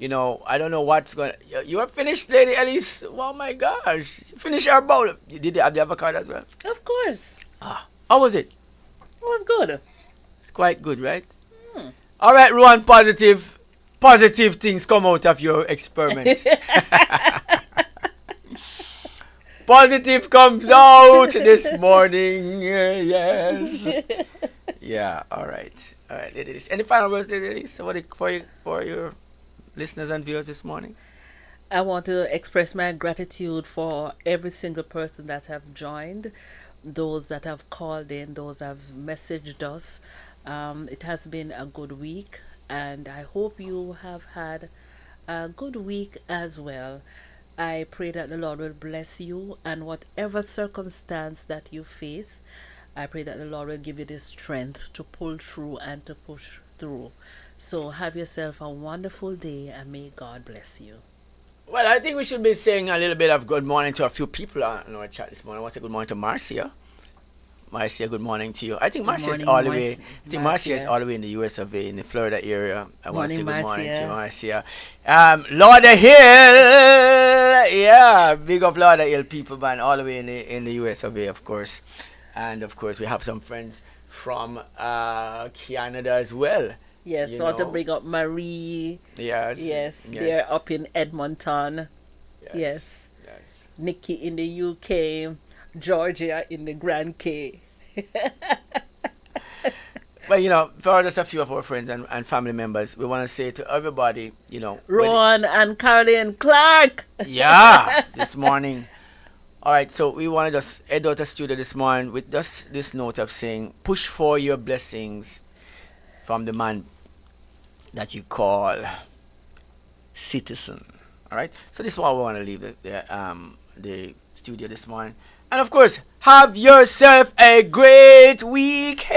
I don't know what's going to... You are finished, Lady Elise? Oh, my gosh. Finish our bowl. Did you have the avocado as well? Of course. How was it? It was good. It's quite good, right? All right, Ruan, positive things come out of your experiment. Positive comes out this morning. Yes. Yeah, all right. Lady Elise. Any final words, Lady Elise, for your listeners and viewers this morning? I want to express my gratitude for every single person that have joined, those that have called in, those that have messaged us. It has been a good week, and I hope you have had a good week as well. I pray that the Lord will bless you, and whatever circumstance that you face, I pray that the Lord will give you the strength to pull through and to push through. So have yourself a wonderful day, and may God bless you. Well, I think we should be saying a little bit of good morning to a few people on our chat this morning. I want to say good morning to Marcia. Marcia, good morning to you. I think Marcia is morning, all the way. Marcia. I think Marcia is all the way in the US of A, in the Florida area. I want to say Morning, good morning to Marcia. Marcia. Lauder Hill, yeah, big up Lauder Hill people, man, all the way in the US of A, of course. And of course, we have some friends from Canada as well. Yes, you so I want to know. bring up Marie. Yes. Yes, they're up in Edmonton. Yes. Nikki in the UK. Georgia in the Grand K. But, you know, for just a few of our friends and family members, we want to say to everybody, you know. Ron and Caroline Clark. Yeah, this morning. All right, so we want to just head out the studio this morning with just this note of saying, push for your blessings from the man that you call Citizen. All right, so this is why we want to leave the studio this morning. And of course, have yourself a great weekend.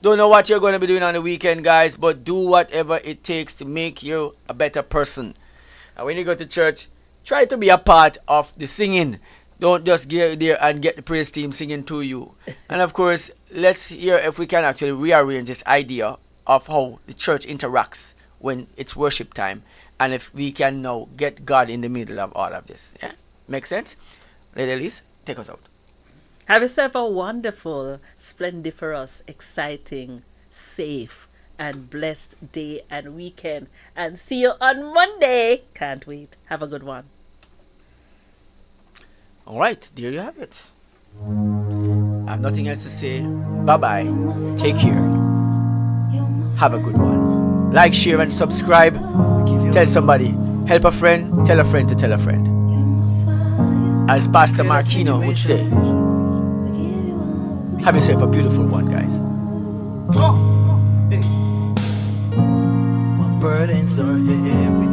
Don't know what you're going to be doing on the weekend, guys, but do whatever it takes to make you a better person. And when you go to church, try to be a part of the singing. Don't just get there and get the praise team singing to you. And of course, let's hear if we can actually rearrange this idea of how the church interacts when it's worship time. And if we can now get God in the middle of all of this. Yeah? Make sense? Lady Elise, take us out. Have yourself a wonderful, splendiferous, exciting, safe, and blessed day and weekend. And see you on Monday. Can't wait. Have a good one. All right, there you have it. I have nothing else to say. Bye-bye. Take care. Have a good one. Like, share, and subscribe. Tell somebody. Help a friend. Tell a friend to tell a friend. As Pastor Martino would say, have yourself a beautiful one, guys. My burdens are heavy.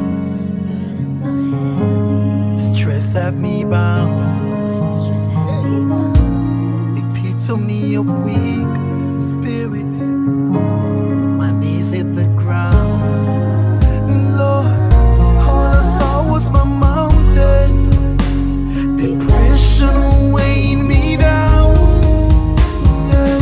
Stress have me bound. Epitome of weak spirit. My knees hit the ground. Lord, all I saw was my mountain. Depression weighing me down. Yeah.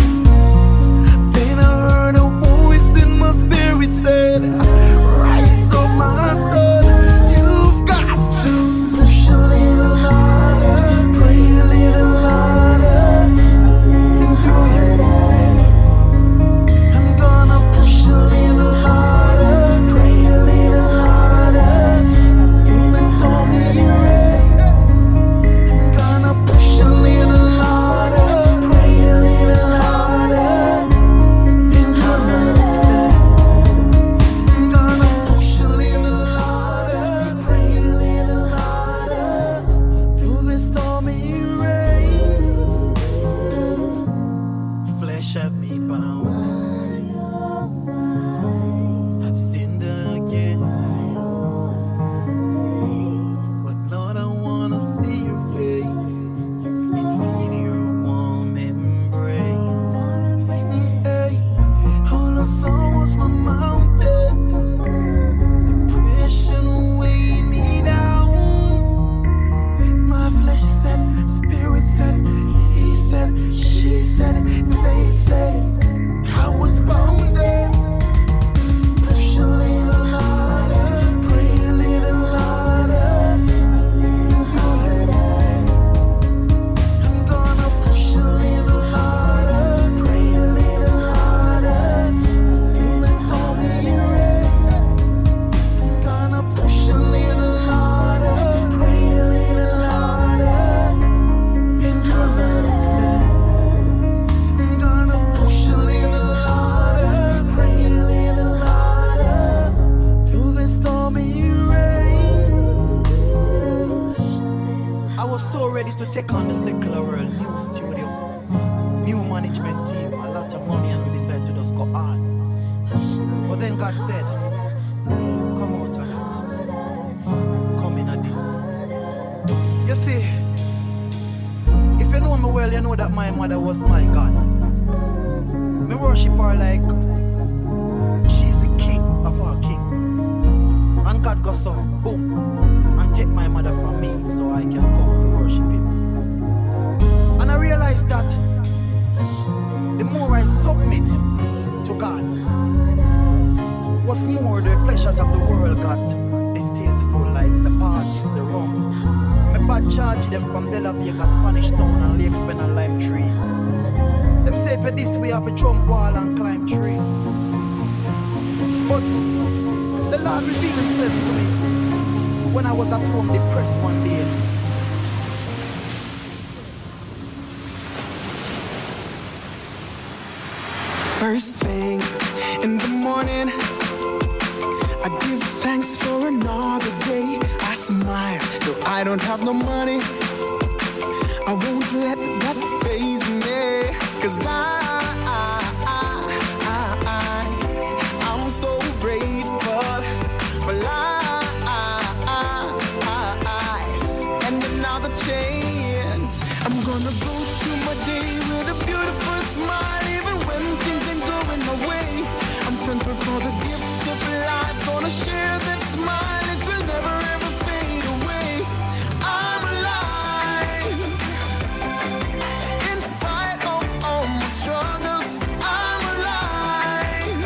Then I heard a voice in my spirit said, rise up my son. You've got to push a little harder, pray a little harder, and do your day. I'm gonna push a little harder, pray a little harder, through the stormy rain. I'm gonna push a little harder, pray a little harder, and do my day. I'm gonna push a little harder, pray a little harder, through the stormy rain. Flesh have me bound. I've sinned again. But Lord, I wanna see your face and feel your warm embrace. Hey, all I saw was my mountain. Depression weighed me down. My flesh said, spirit said, he said, she said, they said, I was bounded. Push a little harder, pray a little harder, and do your day. I'm gonna push a little harder, pray a little harder, through the stormy rain. I'm gonna push a little harder, pray a little harder, and do my day. I'm gonna push a little harder, pray a little harder, through the stormy rain. I was so ready to take on the secular world, new studio, new management team, a lot of money, and we decided to just go hard. But then God said, come out of that, come in at this. You see, if you know me well, you know that my mother was my God. Me worship her like she's the king of all kings. And God goes so, boom, and take my mother from me so I can come to worship him. And I realized that is more the pleasures of the world got distasteful like the parties, the rum. Me bad charge them from De La Vega, Spanish Town and Lakes Pen and Lime Tree. Them say for this we have to jump wall and climb tree. But the Lord revealed himself to me when I was at home depressed one day. First thing in the morning, I give thanks for another day. I smile, though I don't have no money. I won't let that faze me, 'cause I'm so grateful for life and another chance. I'm gonna go through my day with a beautiful smile, even when things ain't going my way. I'm thankful for the gift of life, gonna share that smile, it will never ever fade away. I'm alive, in spite of all my struggles. I'm alive,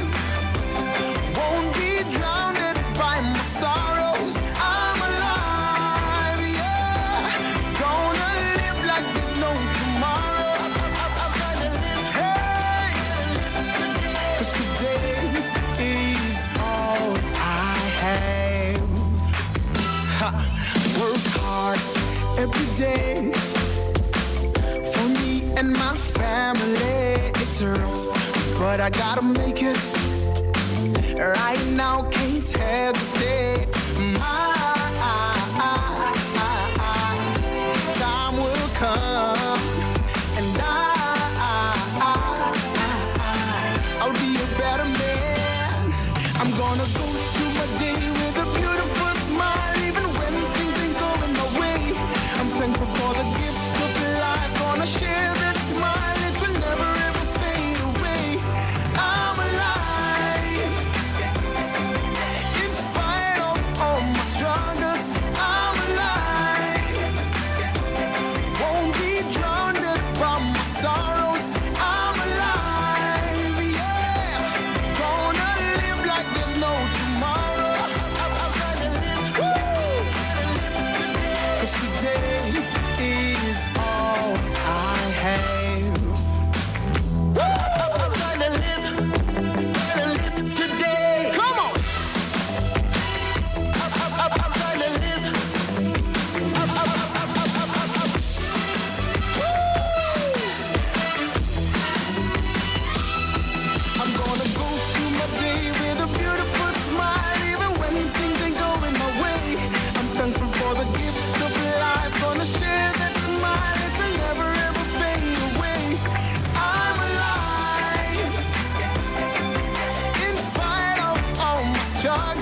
won't be drowned by my sorrows. I'm alive, yeah, gonna live like there's no tomorrow. Hey, 'cause today is all I have. Work hard every day for me and my family. It's rough, but I gotta make it. Right now, can't hesitate. My time will come, and I'll be a better man. I'm gonna go through my day with a beautiful smile, even when things ain't going my way. I'm thankful for the gift of life, gonna share that smile, it will never ever fade away. I'm alive, in spite of all my struggles. I'm alive, won't be drowned by my sorrows. I'm alive, yeah, gonna live like there's no tomorrow. Woo! 'Cause today is all I have. I'm gonna live today. Come on! I'm gonna live. I'm gonna go through my day with a beautiful smile, even when things ain't going my way. I'm thankful for the gift of life, gonna share that smile, it will never ever fade away. I'm alive, in spite of all my struggles.